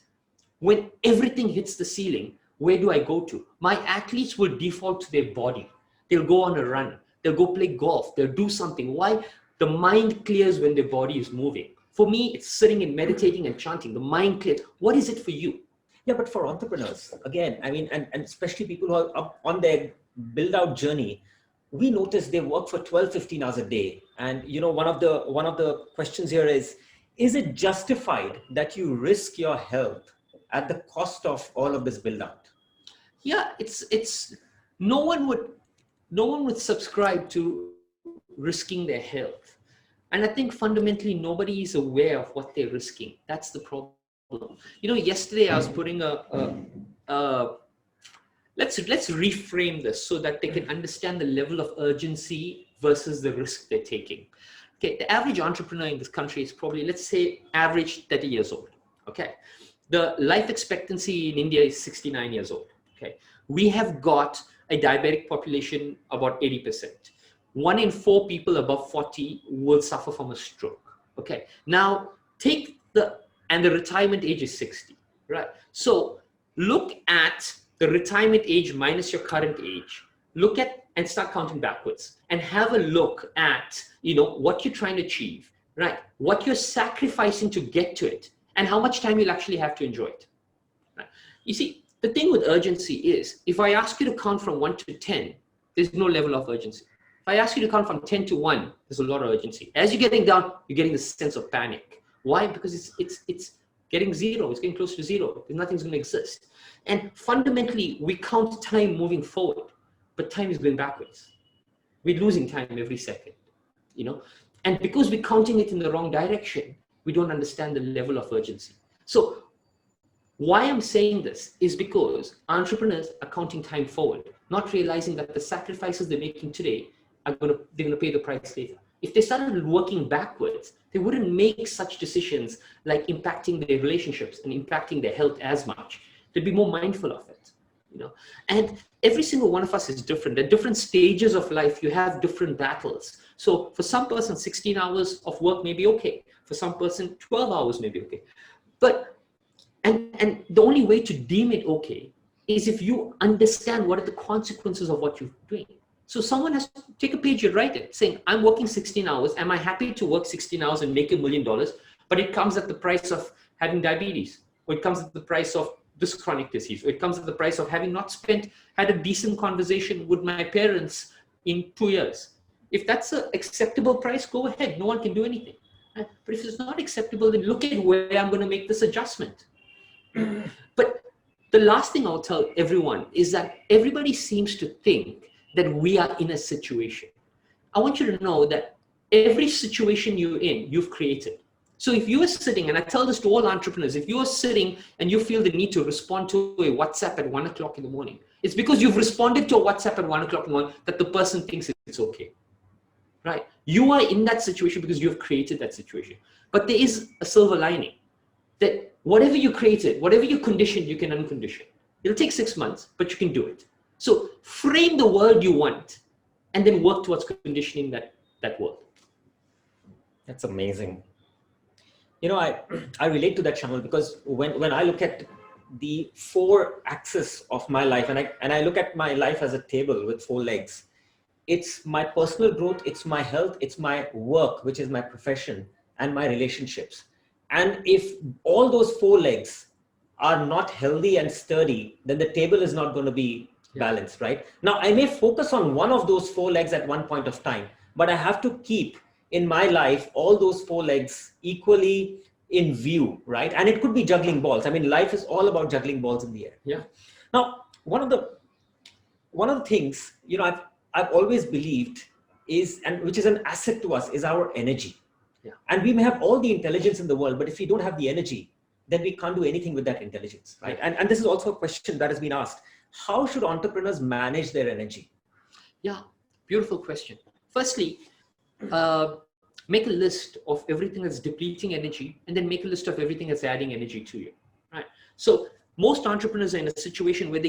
When everything hits the ceiling, where do I go to? My athletes will default to their body. They'll go on a run. They'll go play golf. They'll do something. Why? The mind clears when their body is moving. For me, it's sitting and meditating and chanting. The mind clears. What is it for you? Yeah, but for entrepreneurs, again, I mean, and especially people who are up on their build-out journey, we notice they work for 12, 15 hours a day. And, one of the questions here is it justified that you risk your health at the cost of all of this build-out? Yeah, it's no one would subscribe to risking their health. And I think fundamentally nobody is aware of what they're risking. That's the problem. Yesterday I was putting let's reframe this so that they can understand the level of urgency versus the risk they're taking. Okay, the average entrepreneur in this country is probably, let's say, average 30 years old. Okay, the life expectancy in India is 69 years old. Okay, we have got a diabetic population about 80%. 1 in 4 people above 40 will suffer from a stroke. Okay, now the retirement age is 60, right? So look at the retirement age minus your current age. Look at and start counting backwards and have a look at, what you're trying to achieve, right? What you're sacrificing to get to it and how much time you'll actually have to enjoy it. Right? You see, the thing with urgency is, if I ask you to count from 1 to 10, there's no level of urgency. If I ask you to count from 10 to 1, there's a lot of urgency. As you're getting down, you're getting this sense of panic. Why? Because it's getting zero. It's getting close to zero. Nothing's going to exist. And fundamentally, we count time moving forward, but time is going backwards. We're losing time every second, And because we're counting it in the wrong direction, we don't understand the level of urgency. So why I'm saying this is because entrepreneurs are counting time forward, not realizing that the sacrifices they're making today they're going to pay the price later. If they started working backwards, they wouldn't make such decisions like impacting their relationships and impacting their health as much. They'd be more mindful of it, And every single one of us is different. At different stages of life, you have different battles. So for some person, 16 hours of work may be okay. For some person, 12 hours may be okay. But and the only way to deem it okay is if you understand what are the consequences of what you're doing. So someone has to take a page and write it, saying, I'm working 16 hours. Am I happy to work 16 hours and make $1 million? But it comes at the price of having diabetes, or it comes at the price of this chronic disease, or it comes at the price of having not had a decent conversation with my parents in 2 years. If that's an acceptable price, go ahead. No one can do anything. But if it's not acceptable, then look at where I'm going to make this adjustment. But the last thing I'll tell everyone is that everybody seems to think that we are in a situation. I want you to know that every situation you're in, you've created. So if you are sitting, and I tell this to all entrepreneurs, if you are sitting and you feel the need to respond to a WhatsApp at 1 o'clock in the morning, it's because you've responded to a WhatsApp at 1 o'clock in the morning that the person thinks it's okay, right? You are in that situation because you've created that situation. But there is a silver lining that whatever you created, whatever you conditioned, you can uncondition. It'll take 6 months, but you can do it. So frame the world you want and then work towards conditioning that world. That's amazing. I relate to that, Shayamal, because when I look at the 4 axes of my life, and I look at my life as a table with 4 legs, it's my personal growth, it's my health, it's my work, which is my profession, and my relationships. And if all those 4 legs are not healthy and sturdy, then the table is not going to be balanced, right? Now, I may focus on one of those 4 legs at one point of time, but I have to keep in my life all those 4 legs equally in view, right? And it could be juggling balls. I mean, life is all about juggling balls in the air. Yeah. Now, one of the things, I've always believed is, and which is an asset to us, is our energy. Yeah. And we may have all the intelligence in the world, but if we don't have the energy, then we can't do anything with that intelligence, right? Yeah. And this is also a question that has been asked. How should entrepreneurs manage their energy? Yeah, beautiful question. Firstly, make a list of everything that's depleting energy, and then make a list of everything that's adding energy to you, right? So most entrepreneurs are in a situation where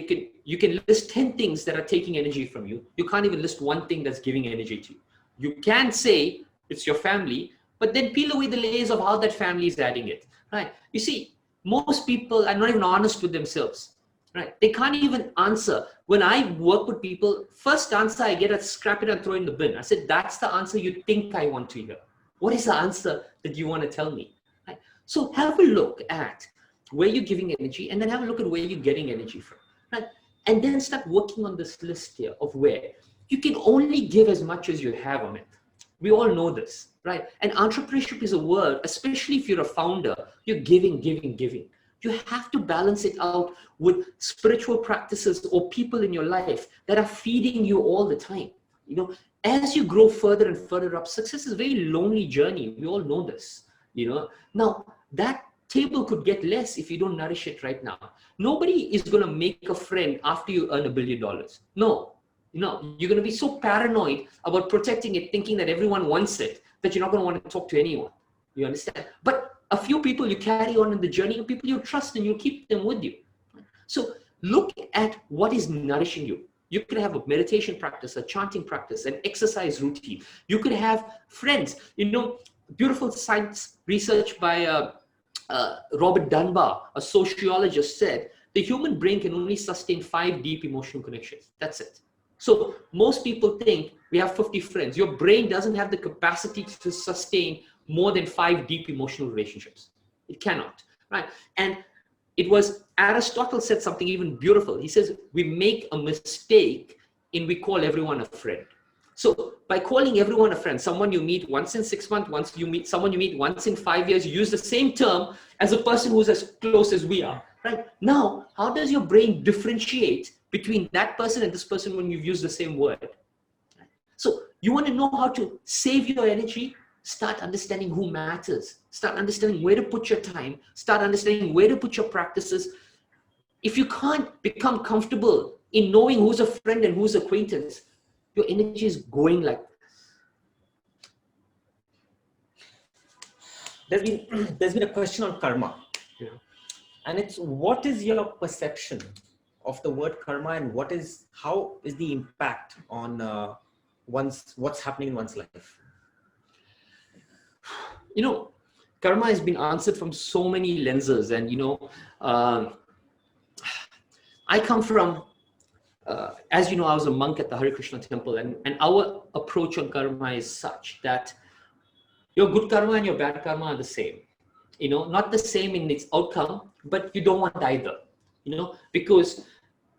you can list 10 things that are taking energy from you. You can't even list one thing that's giving energy to you. You can say it's your family, but then peel away the layers of how that family is adding it, right? You see, most people are not even honest with themselves, right? They can't even answer. When I work with people, first answer I get, I scrap it and throw it in the bin. I said, that's the answer you think I want to hear. What is the answer that you want to tell me? Right? So have a look at where you're giving energy, and then have a look at where you're getting energy from, right? And then start working on this list here of where you can only give as much as you have, Amit. We all know this, right? And entrepreneurship is a word, especially if you're a founder, you're giving. You have to balance it out with spiritual practices or people in your life that are feeding you all the time. As you grow further and further up, success is a very lonely journey. We all know this, Now, that table could get less if you don't nourish it right now. Nobody is going to make a friend after you earn $1 billion. No, you're going to be so paranoid about protecting it, thinking that everyone wants it, that you're not going to want to talk to anyone. You understand? But a few people you carry on in the journey, and people you trust, and you keep them with you. So look at what is nourishing you. You could have a meditation practice, a chanting practice, an exercise routine. You could have friends. Beautiful science research by Robert Dunbar, a sociologist, said the human brain can only sustain 5 deep emotional connections. That's it. So most people think we have 50 friends. Your brain doesn't have the capacity to sustain more than 5 deep emotional relationships. It cannot, right? And it was Aristotle said something even beautiful. He says, we make a mistake in we call everyone a friend. So by calling everyone a friend, someone you meet once in 6 months, once you meet someone you meet once in 5 years, you use the same term as a person who's as close as we are, right? Now, how does your brain differentiate between that person and this person when you've used the same word? So you want to know how to save your energy? Start understanding who matters. Start understanding where to put your time. Start understanding where to put your practices. If you can't become comfortable in knowing who's a friend and who's acquaintance, your energy is going like this. There's been a question on karma. Yeah. And it's, what is your perception of the word karma, and how is the impact on what's happening in one's life? You know, karma has been answered from so many lenses, and I come from, as you know, I was a monk at the Hare Krsna Temple, and our approach on karma is such that your good karma and your bad karma are the same. Not the same in its outcome, but you don't want either, because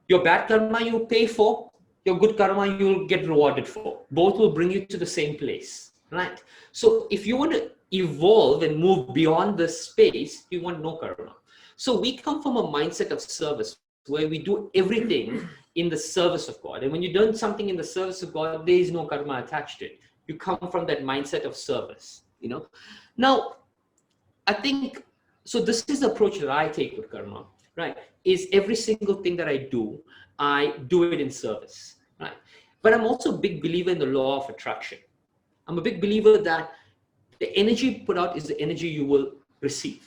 your bad karma you pay for, your good karma you'll get rewarded for. Both will bring you to the same place, right? So if you want to evolve and move beyond this space, you want no karma. So we come from a mindset of service where we do everything in the service of God. And when you do something in the service of God, there is no karma attached to it. You come from that mindset of service, Now, I think, so this is the approach that I take with karma, right? Is every single thing that I do it in service, right? But I'm also a big believer in the law of attraction. I'm a big believer that the energy you put out is the energy you will receive,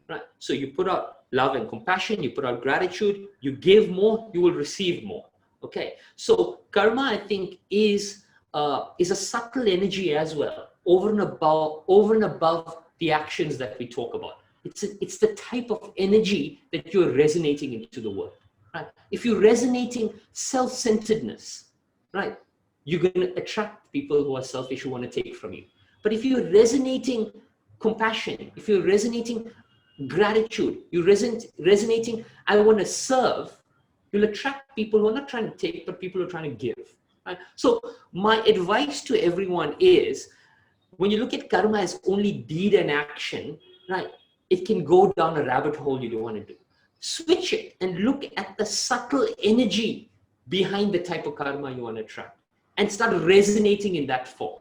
right? So you put out love and compassion, you put out gratitude, you give more, you will receive more. Okay, so karma, I think, is a subtle energy as well, over and above the actions that we talk about. It's the type of energy that you're resonating into the world, right? If you're resonating self-centeredness, right, you're going to attract people who are selfish, who want to take from you. But if you're resonating compassion, if you're resonating gratitude, you're resonating, I want to serve, you'll attract people who are not trying to take, but people who are trying to give. Right? So my advice to everyone is, when you look at karma as only deed and action, right, it can go down a rabbit hole you don't want to do. Switch it and look at the subtle energy behind the type of karma you want to attract, and start resonating in that form.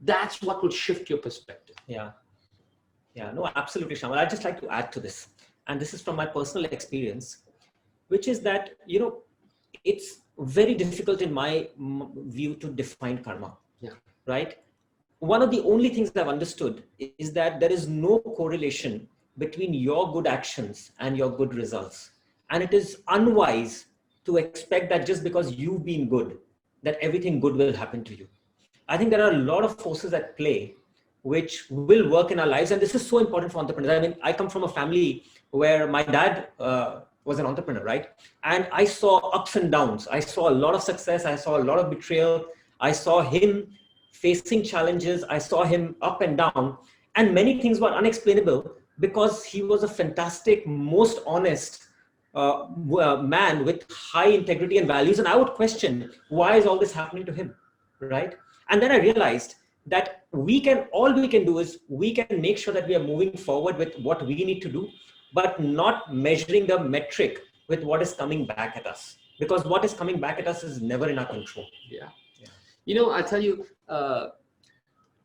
That's what will shift your perspective. Yeah, no, absolutely, Shayamal. I'd just like to add to this. And this is from my personal experience, which is that, it's very difficult in my view to define karma. Yeah. Right? One of the only things I've understood is that there is no correlation between your good actions and your good results. And it is unwise to expect that just because you've been good, that everything good will happen to you. I think there are a lot of forces at play which will work in our lives. And this is so important for entrepreneurs. I mean, I come from a family where my dad was an entrepreneur, right? And I saw ups and downs. I saw a lot of success. I saw a lot of betrayal. I saw him facing challenges. I saw him up and down. And many things were unexplainable because he was a fantastic, most honest man with high integrity and values. And I would question, why is all this happening to him, right? And then I realized that all we can do is we can make sure that we are moving forward with what we need to do, but not measuring the metric with what is coming back at us, because what is coming back at us is never in our control. Yeah. I tell you,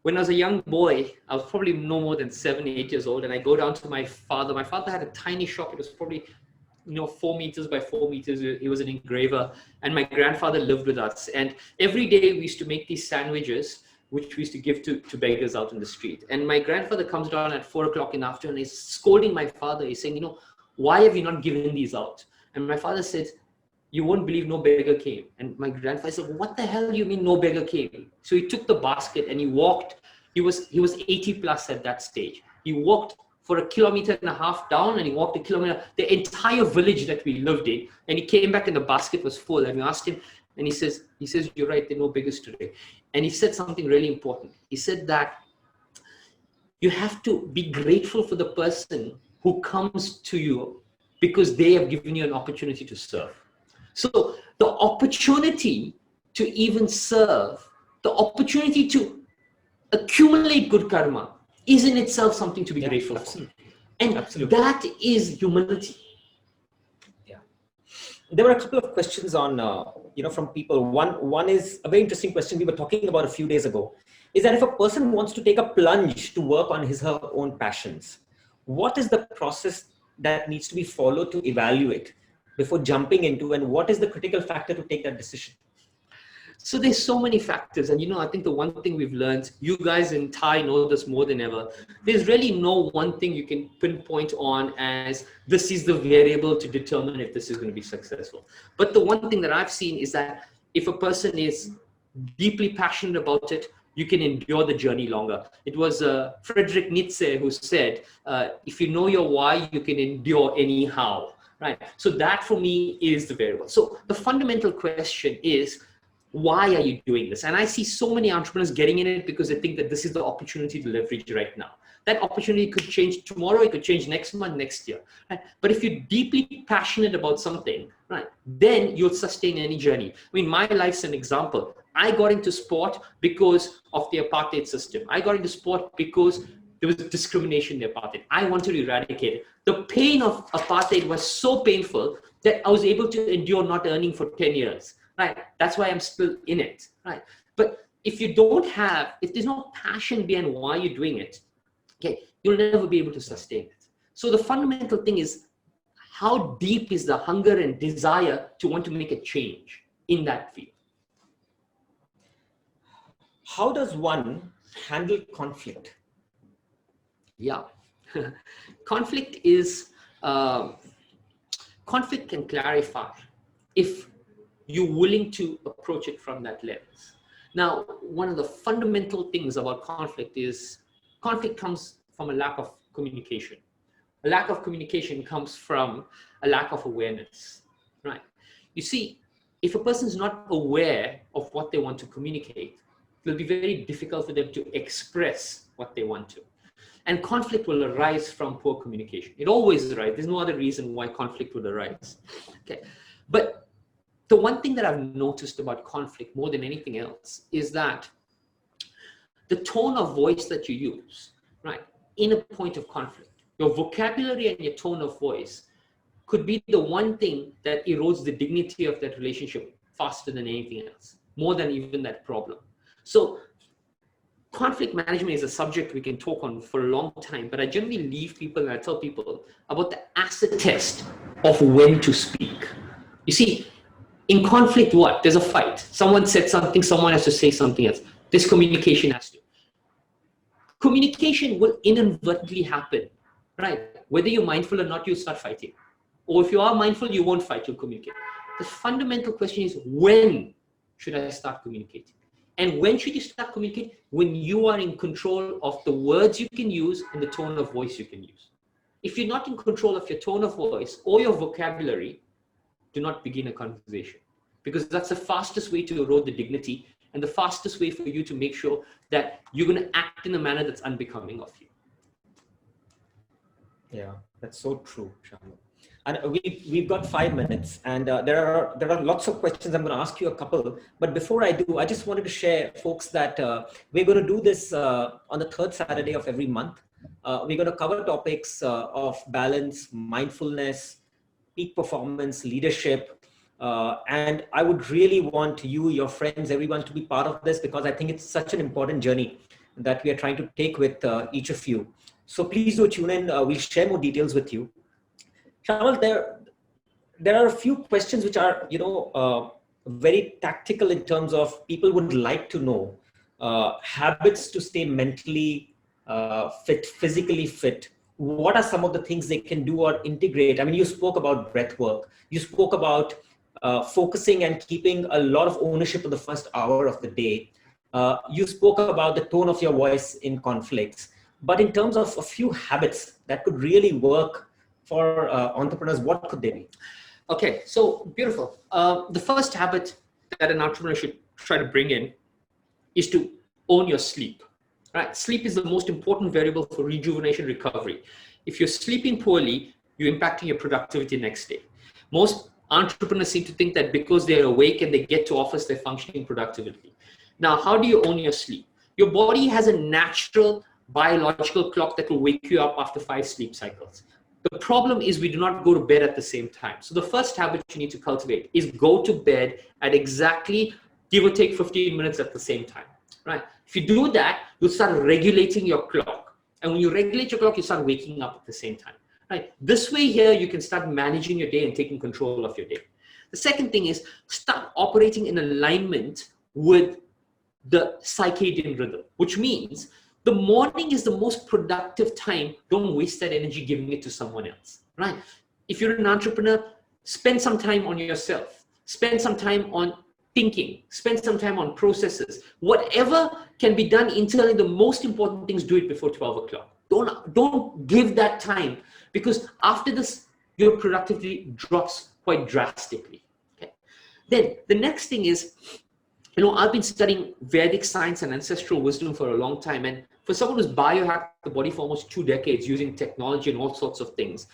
when I was a young boy, I was probably no more than 7, 8 years old, and I go down to my father. My father had a tiny shop. It was probably 4 meters by 4 meters. He was an engraver, and my grandfather lived with us. And every day we used to make these sandwiches, which we used to give to beggars out in the street. And my grandfather comes down at 4 o'clock in the afternoon. He's scolding my father. He's saying, why have you not given these out? And my father said, you won't believe no beggar came. And my grandfather said, well, what the hell do you mean no beggar came? So he took the basket and he walked. He was 80 plus at that stage. He walked for 1.5 kilometers down, and he walked 1 kilometer, the entire village that we lived in. And he came back and the basket was full. And we asked him, and he says, you're right, there are no beggars today. And he said something really important. He said that you have to be grateful for the person who comes to you because they have given you an opportunity to serve. So the opportunity to even serve, the opportunity to accumulate good karma is in itself something to be grateful for. And that is humility. Yeah. There were a couple of questions on, from people. One is a very interesting question we were talking about a few days ago, is that if a person wants to take a plunge to work on his or her own passions, what is the process that needs to be followed to evaluate before jumping into, and what is the critical factor to take that decision? So there's so many factors. And, I think the one thing we've learned, you guys in Thai know this more than ever, there's really no one thing you can pinpoint on as this is the variable to determine if this is going to be successful. But the one thing that I've seen is that if a person is deeply passionate about it, you can endure the journey longer. It was Friedrich Nietzsche who said, if you know your why, you can endure anyhow, right? So that for me is the variable. So the fundamental question is, why are you doing this? And I see so many entrepreneurs getting in it because they think that this is the opportunity to leverage right now. That opportunity could change tomorrow, it could change next month, next year. Right? But if you're deeply passionate about something, right, then you'll sustain any journey. I mean, my life's an example. I got into sport because of the apartheid system. I got into sport because there was discrimination in the apartheid. I wanted to eradicate it. The pain of apartheid was so painful that I was able to endure not earning for 10 years. Right? That's why I'm still in it. Right? But if there's no passion behind why you're doing it, okay, you'll never be able to sustain it. So the fundamental thing is, how deep is the hunger and desire to want to make a change in that field? How does one handle conflict? Yeah. Conflict can clarify if you're willing to approach it from that lens. Now, one of the fundamental things about conflict is conflict comes from a lack of communication. A lack of communication comes from a lack of awareness, right? You see, if a person is not aware of what they want to communicate, it will be very difficult for them to express what they want to. And conflict will arise from poor communication. It always arises. There's no other reason why conflict would arise. Okay, but the one thing that I've noticed about conflict more than anything else is that the tone of voice that you use, right, in a point of conflict, your vocabulary and your tone of voice could be the one thing that erodes the dignity of that relationship faster than anything else, more than even that problem. So conflict management is a subject we can talk on for a long time, but I generally leave people and I tell people about the acid test of when to speak. You see, in conflict, what? There's a fight. Someone said something, someone has to say something else. This communication has to. Communication will inadvertently happen, right? Whether you're mindful or not, you'll start fighting. Or if you are mindful, you won't fight, you'll communicate. The fundamental question is, when should I start communicating? And when should you start communicating? When you are in control of the words you can use and the tone of voice you can use. If you're not in control of your tone of voice or your vocabulary, do not begin a conversation, because that's the fastest way to erode the dignity and the fastest way for you to make sure that you're going to act in a manner that's unbecoming of you. Yeah, that's so true, Shayamal. And we've got 5 minutes, and there are lots of questions. I'm going to ask you a couple, but before I do, I just wanted to share, folks, that we're going to do this on the 3rd Saturday of every month. We're going to cover topics of balance, mindfulness, peak performance, leadership, and I would really want you, your friends, everyone to be part of this, because I think it's such an important journey that we are trying to take with each of you. So please do tune in. We'll share more details with you. Shayamal, there are a few questions which are, very tactical in terms of people would like to know habits to stay mentally fit, physically fit. What are some of the things they can do or integrate? I mean, you spoke about breath work. You spoke about focusing and keeping a lot of ownership of the first hour of the day. You spoke about the tone of your voice in conflicts. But in terms of a few habits that could really work for entrepreneurs, what could they be? Okay, so beautiful. The first habit that an entrepreneur should try to bring in is to own your sleep. Right? Sleep is the most important variable for rejuvenation recovery. If you're sleeping poorly, you're impacting your productivity next day. Most entrepreneurs seem to think that because they're awake and they get to office, they're functioning productively. Now, how do you own your sleep? Your body has a natural biological clock that will wake you up after 5 sleep cycles. The problem is we do not go to bed at the same time. So the first habit you need to cultivate is go to bed at exactly, give or take 15 minutes at the same time, right? If you do that, you'll start regulating your clock. And when you regulate your clock, you start waking up at the same time, right? This way here, you can start managing your day and taking control of your day. The second thing is start operating in alignment with the circadian rhythm, which means the morning is the most productive time. Don't waste that energy giving it to someone else, right? If you're an entrepreneur, spend some time on yourself, spend some time on thinking, spend some time on processes. Whatever can be done internally, the most important things, do it before 12 o'clock. Don't give that time, because after this, your productivity drops quite drastically. Okay. Then the next thing is, I've been studying Vedic science and ancestral wisdom for a long time. And for someone who's biohacked the body for almost 2 decades using technology and all sorts of things,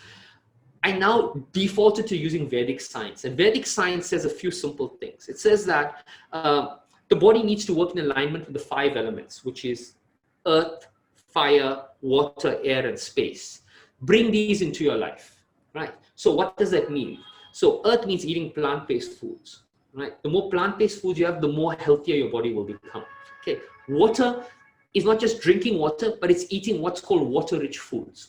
I now defaulted to using Vedic science. And Vedic science says a few simple things. It says that the body needs to work in alignment with the 5 elements, which is earth, fire, water, air, and space. Bring these into your life, right? So what does that mean? So earth means eating plant-based foods, right? The more plant-based foods you have, the more healthier your body will become. Okay. Water is not just drinking water, but it's eating what's called water-rich foods,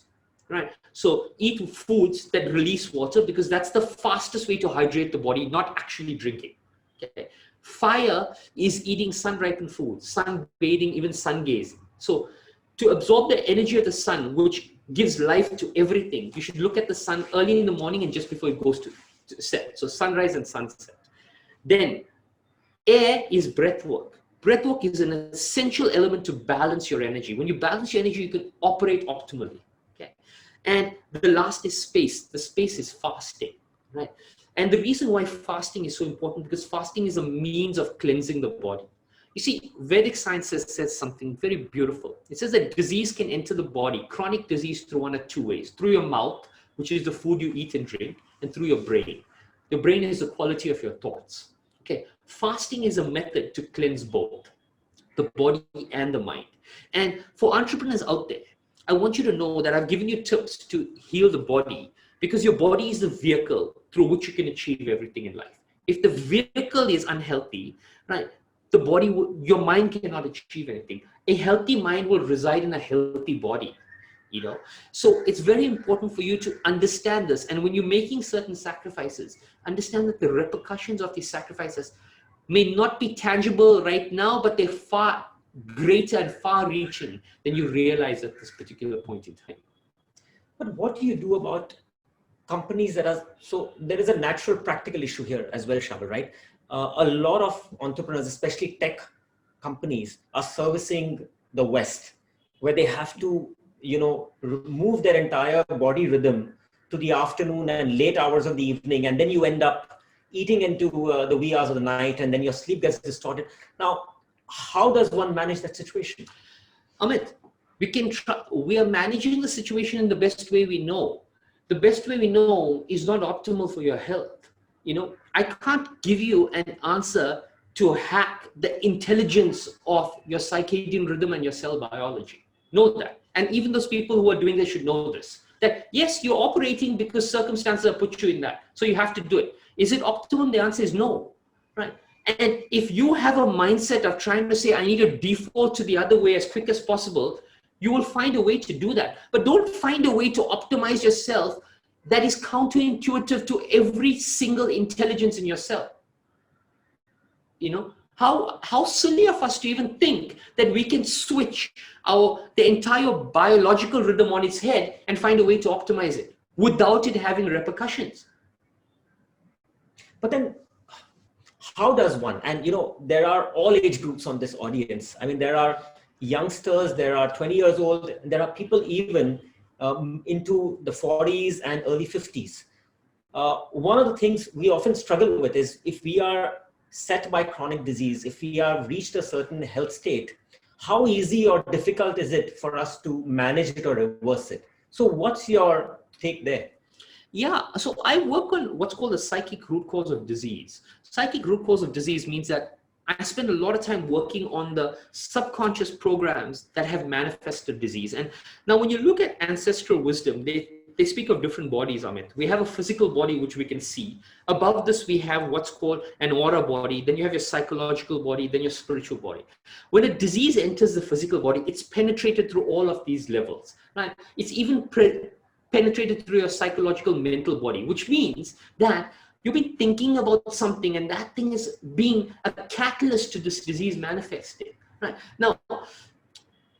right? So eat foods that release water, because that's the fastest way to hydrate the body, not actually drinking. Okay. Fire is eating sun-ripened foods, sunbathing, even sun gazing. So to absorb the energy of the sun, which gives life to everything, you should look at the sun early in the morning and just before it goes to set. So sunrise and sunset. Then air is breath work. Breath work is an essential element to balance your energy. When you balance your energy, you can operate optimally. Okay. And the last is space. The space is fasting, right? And the reason why fasting is so important, because fasting is a means of cleansing the body. You see, Vedic science says something very beautiful. It says that disease can enter the body, chronic disease, through one of 2 ways. Through your mouth, which is the food you eat and drink, and through your brain. Your brain is the quality of your thoughts. Okay, fasting is a method to cleanse both the body and the mind. And for entrepreneurs out there, I want you to know that I've given you tips to heal the body, because your body is the vehicle through which you can achieve everything in life. If the vehicle is unhealthy, right, your mind cannot achieve anything. A healthy mind will reside in a healthy body. So it's very important for you to understand this. And when you're making certain sacrifices, understand that the repercussions of these sacrifices may not be tangible right now, but they're far greater and far reaching than you realize at this particular point in time. But what do you do about companies that are, so there is a natural practical issue here as well, Shayamal, right? A lot of entrepreneurs, especially tech companies, are servicing the West, where they have to move their entire body rhythm to the afternoon and late hours of the evening. And then you end up eating into the wee hours of the night, and then your sleep gets distorted. Now, how does one manage that situation? Amit, we are managing the situation in the best way we know. The best way we know is not optimal for your health. I can't give you an answer to hack the intelligence of your circadian rhythm and your cell biology. Know that. And even those people who are doing this should know this, that yes, you're operating because circumstances have put you in that. So you have to do it. Is it optimum? The answer is no, right? And if you have a mindset of trying to say, I need to default to the other way as quick as possible, you will find a way to do that. But don't find a way to optimize yourself that is counterintuitive to every single intelligence in yourself. How silly of us to even think that we can switch the entire biological rhythm on its head and find a way to optimize it without it having repercussions. But then how does one, and there are all age groups on this audience. I mean, there are youngsters, there are 20 years old, there are people even into the 40s and early 50s. One of the things we often struggle with is, if we are set by chronic disease, if we have reached a certain health state, how easy or difficult is it for us to manage it or reverse it? So what's your take there? Yeah, so I work on what's called the psychic root cause of disease. Psychic root cause of disease means that I spend a lot of time working on the subconscious programs that have manifested disease. And now when you look at ancestral wisdom, they speak of different bodies, Amit. We have a physical body, which we can see. Above this, we have what's called an aura body. Then you have your psychological body, then your spiritual body. When a disease enters the physical body, it's penetrated through all of these levels, right? It's even penetrated through your psychological mental body, which means that you've been thinking about something and that thing is being a catalyst to this disease manifesting, right? Now,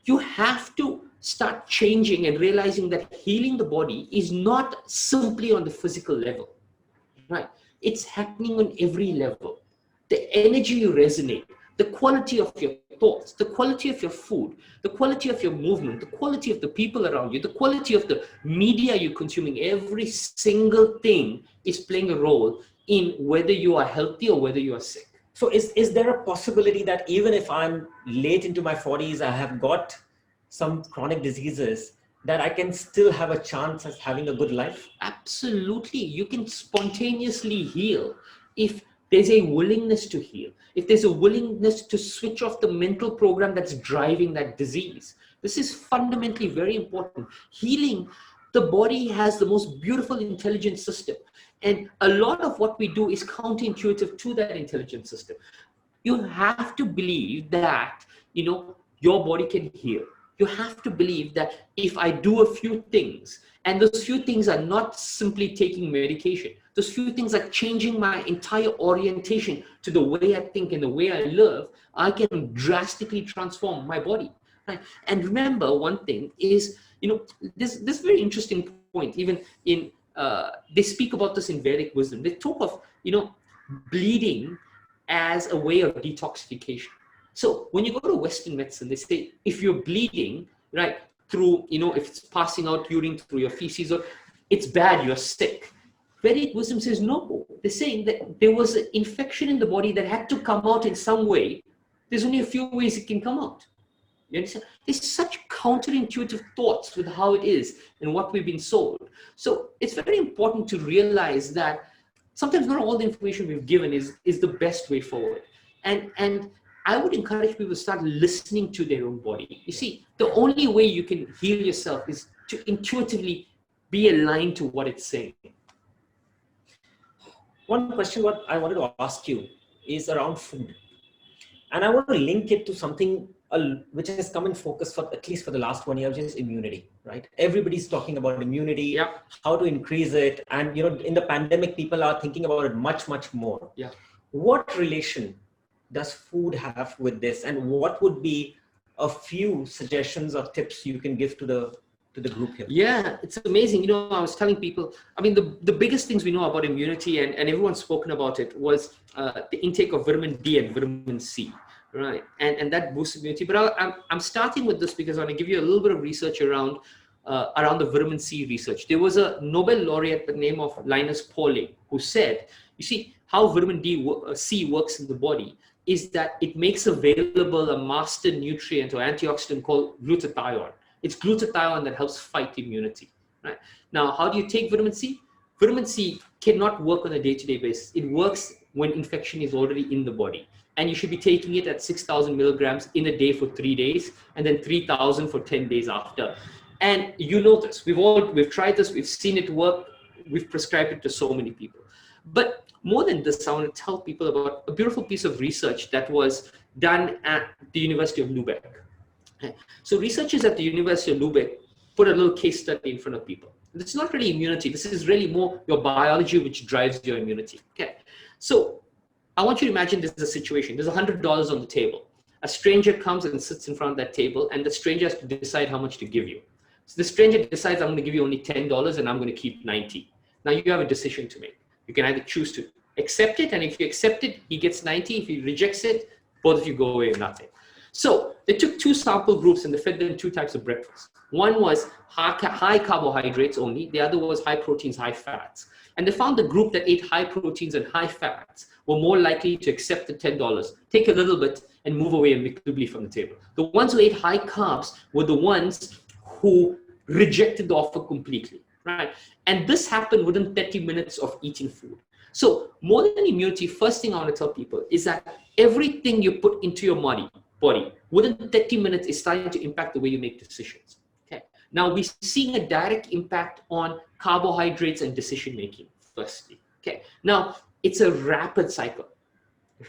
you have to start changing and realizing that healing the body is not simply on the physical level, right? It's happening on every level. The energy you resonate, the quality of your thoughts, the quality of your food, the quality of your movement, the quality of the people around you, the quality of the media you're consuming, every single thing is playing a role in whether you are healthy or whether you are sick. So is there a possibility that even if I'm late into my 40s, I have got some chronic diseases, that I can still have a chance of having a good life? Absolutely. You can spontaneously heal if there's a willingness to heal, if there's a willingness to switch off the mental program that's driving that disease. This is fundamentally very important. Healing, the body has the most beautiful intelligence system. And a lot of what we do is counterintuitive to that intelligence system. You have to believe that, your body can heal. You have to believe that if I do a few things, and those few things are not simply taking medication, those few things are changing my entire orientation to the way I think and the way I live, I can drastically transform my body. Right? And remember, one thing is, this very interesting point, even in, they speak about this in Vedic wisdom. They talk of, bleeding as a way of detoxification. So when you go to Western medicine, they say if you're bleeding, right, through, if it's passing out urine through your feces, or it's bad, you're sick. Vedic wisdom says no. They're saying that there was an infection in the body that had to come out in some way. There's only a few ways it can come out. You understand? There's such counterintuitive thoughts with how it is and what we've been sold. So it's very important to realize that sometimes not all the information we've given is the best way forward. And I would encourage people to start listening to their own body. You see, the only way you can heal yourself is to intuitively be aligned to what it's saying. One question what I wanted to ask you is around food. And I want to link it to something which has come in focus for at least for the last 1 year, which is immunity, right? Everybody's talking about immunity, yeah, how to increase it. And, in the pandemic, people are thinking about it much, much more. Yeah. What relation does food have with this? And what would be a few suggestions or tips you can give to the group here? Yeah, it's amazing. I was telling people, the biggest things we know about immunity, and everyone's spoken about it, was the intake of vitamin D and vitamin C, right? And that boosts immunity. But I'm starting with this because I want to give you a little bit of research around the vitamin C research. There was a Nobel laureate by the name of Linus Pauling who said, you see, how vitamin C works in the body is that it makes available a master nutrient or antioxidant called glutathione. It's glutathione that helps fight immunity. Right? Now, how do you take vitamin C? Vitamin C cannot work on a day-to-day basis. It works when infection is already in the body. And you should be taking it at 6,000 milligrams in a day for 3 days, and then 3,000 for 10 days after. And you know this. We've tried this. We've seen it work. We've prescribed it to so many people. But more than this, I want to tell people about a beautiful piece of research that was done at the University of Lübeck. So researchers at the University of Lübeck put a little case study in front of people. It's not really immunity. This is really more your biology which drives your immunity. Okay. So I want you to imagine this is a situation. There's $100 on the table. A stranger comes and sits in front of that table, and the stranger has to decide how much to give you. So the stranger decides, I'm going to give you only $10 and I'm going to keep 90. Now you have a decision to make. You can either choose to accept it, and if you accept it, he gets 90. If he rejects it, both of you go away with nothing. So they took 2 sample groups and they fed them 2 types of breakfast. One was high carbohydrates only. The other was high proteins, high fats. And they found the group that ate high proteins and high fats were more likely to accept the $10, take a little bit, and move away amicably from the table. The ones who ate high carbs were the ones who rejected the offer completely. right? And this happened within 30 minutes of eating food. So more than immunity, first thing I want to tell people is that everything you put into your body within 30 minutes is starting to impact the way you make decisions. Okay. Now we're seeing a direct impact on carbohydrates and decision making, firstly. Okay. Now it's a rapid cycle,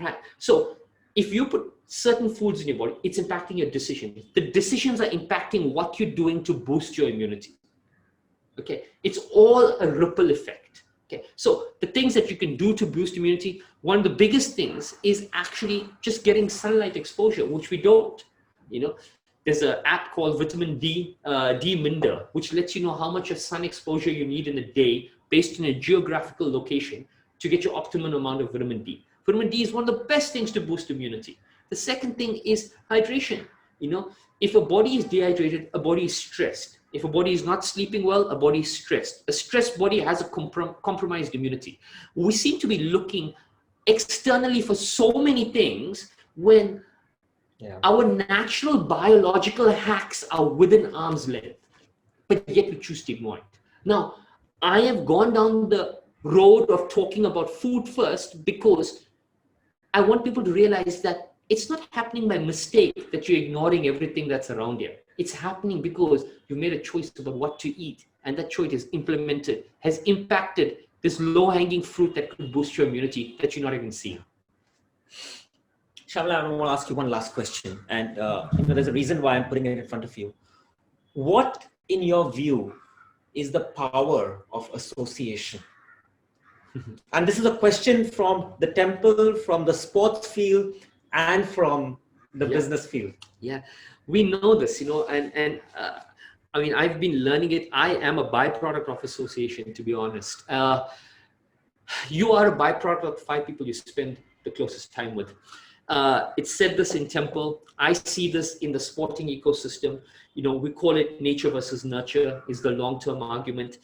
right? So if you put certain foods in your body, it's impacting your decisions. The decisions are impacting what you're doing to boost your immunity. Okay, it's all a ripple effect. Okay, so the things that you can do to boost immunity, one of the biggest things is actually just getting sunlight exposure, which we don't. You know, there's an app called Vitamin D, D-Minder, which lets you know how much of sun exposure you need in a day based on a geographical location to get your optimum amount of vitamin D. Vitamin D is one of the best things to boost immunity. The second thing is hydration. You know, if a body is dehydrated, a body is stressed. If a body is not sleeping well, a body is stressed. A stressed body has a compromised immunity. We seem to be looking externally for so many things when our natural biological hacks are within arm's length, but yet we choose to ignore it. Now, I have gone down the road of talking about food first because I want people to realize that it's not happening by mistake that you're ignoring everything that's around you. It's happening because you made a choice about what to eat, and that choice is implemented, has impacted this low-hanging fruit that could boost your immunity that you're not even seeing. Shayamal, I want to ask you one last question, and there's a reason why I'm putting it in front of you. What, in your view, is the power of association? And this is a question from the temple, from the sports field, and from the business field. Yeah, we know this, and I mean, I've been learning it. I am a byproduct of association, to be honest. You are a byproduct of 5 people you spend the closest time with. It said this in temple. I see this in the sporting ecosystem. We call it nature versus nurture is the long-term argument.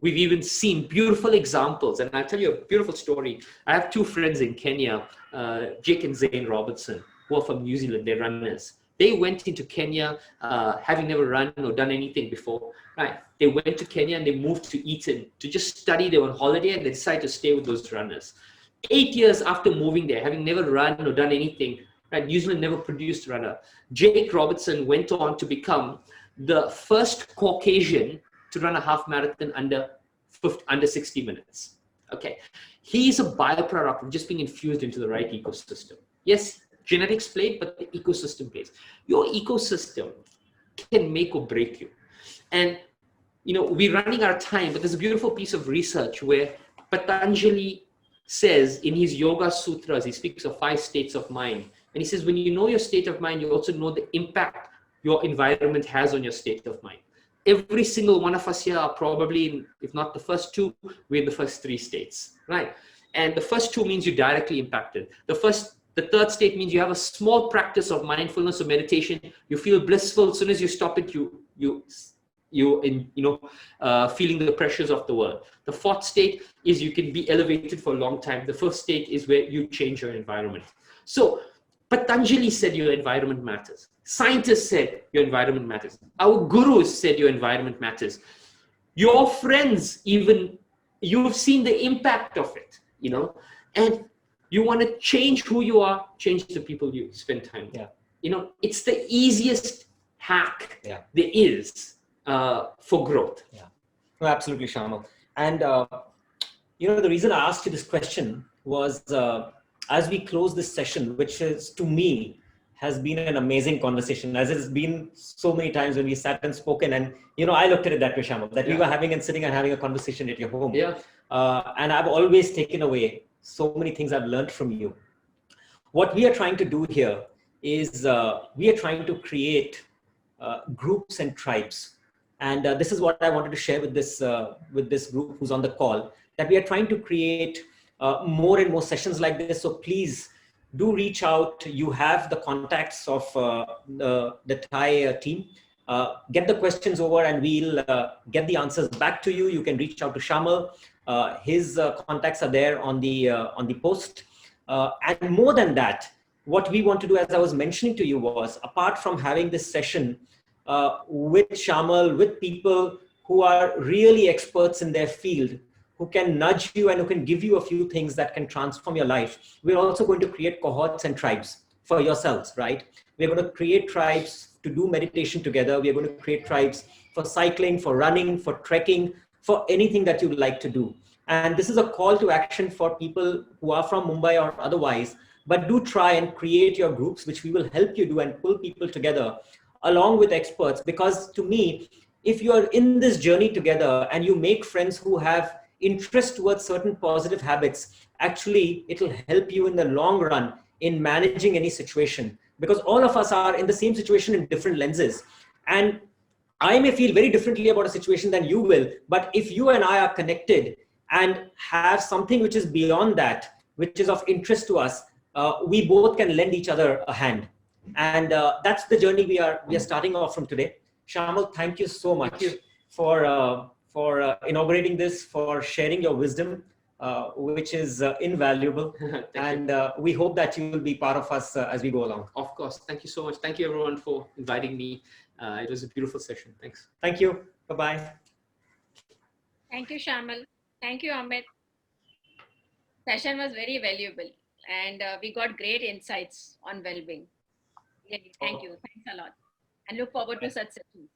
We've even seen beautiful examples, and I'll tell you a beautiful story. I have 2 friends in Kenya, Jake and Zane Robertson, who are from New Zealand. They're runners. They went into Kenya, having never run or done anything before, right? They went to Kenya and they moved to Eton to just study. They were on holiday and they decided to stay with those runners. 8 years after moving there, having never run or done anything, right? New Zealand never produced a runner. Jake Robertson went on to become the first Caucasian to run a half marathon under 60 minutes. Okay, he's a byproduct of just being infused into the right ecosystem. Yes, genetics played, but the ecosystem plays. Your ecosystem can make or break you. And we're running out of time, but there's a beautiful piece of research where Patanjali says in his Yoga Sutras, he speaks of 5 states of mind. And he says, when you know your state of mind, you also know the impact your environment has on your state of mind. Every single one of us here are probably in, if not the first 2, we're in the first 3 states, right? And the first 2 means you're directly impacted. The 3rd state means you have a small practice of mindfulness or meditation. You feel blissful. As soon as you stop it, you feeling the pressures of the world. The 4th state is you can be elevated for a long time. The 5th state is where you change your environment. So Patanjali said your environment matters. Scientists said your environment matters. Our gurus said your environment matters. Your friends, even, you've seen the impact of it, and you want to change who you are, change the people you spend time with. Yeah. It's the easiest hack there is for growth. Yeah, no, absolutely, Shayamal. And, the reason I asked you this question was as we close this session, which is, to me, has been an amazing conversation, as it's been so many times when we sat and spoken. And, I looked at it that way, Shayamal, that we were sitting and having a conversation at your home. Yeah. And I've always taken away so many things I've learned from you. What we are trying to do here is we are trying to create groups and tribes. And this is what I wanted to share with this group who's on the call, that we are trying to create more and more sessions like this. So please do reach out. You have the contacts of the Thai team. Get the questions over and we'll get the answers back to you. You can reach out to Shayamal. His contacts are there on the post. And more than that, what we want to do, as I was mentioning to you, was apart from having this session with Shayamal, with people who are really experts in their field, who can nudge you and who can give you a few things that can transform your life. We're also going to create cohorts and tribes for yourselves, right? We're going to create tribes to do meditation together. We're going to create tribes for cycling, for running, for trekking, for anything that you like to do. And this is a call to action for people who are from Mumbai or otherwise, but do try and create your groups, which we will help you do and pull people together along with experts. Because to me, if you are in this journey together and you make friends who have interest towards certain positive habits, actually it'll help you in the long run in managing any situation, because all of us are in the same situation in different lenses. And I may feel very differently about a situation than you will, but if you and I are connected and have something which is beyond that, which is of interest to us, we both can lend each other a hand. And that's the journey we are starting off from today. Shayamal, thank you so much for inaugurating this, for sharing your wisdom, which is invaluable. And we hope that you will be part of us as we go along. Of course. Thank you so much. Thank you everyone for inviting me. It was a beautiful session. Thanks. Thank you. Bye-bye. Thank you, Shayamal. Thank you, Amit. Session was very valuable, and we got great insights on well-being. Really, thank you. Thanks a lot. And look forward to such sessions.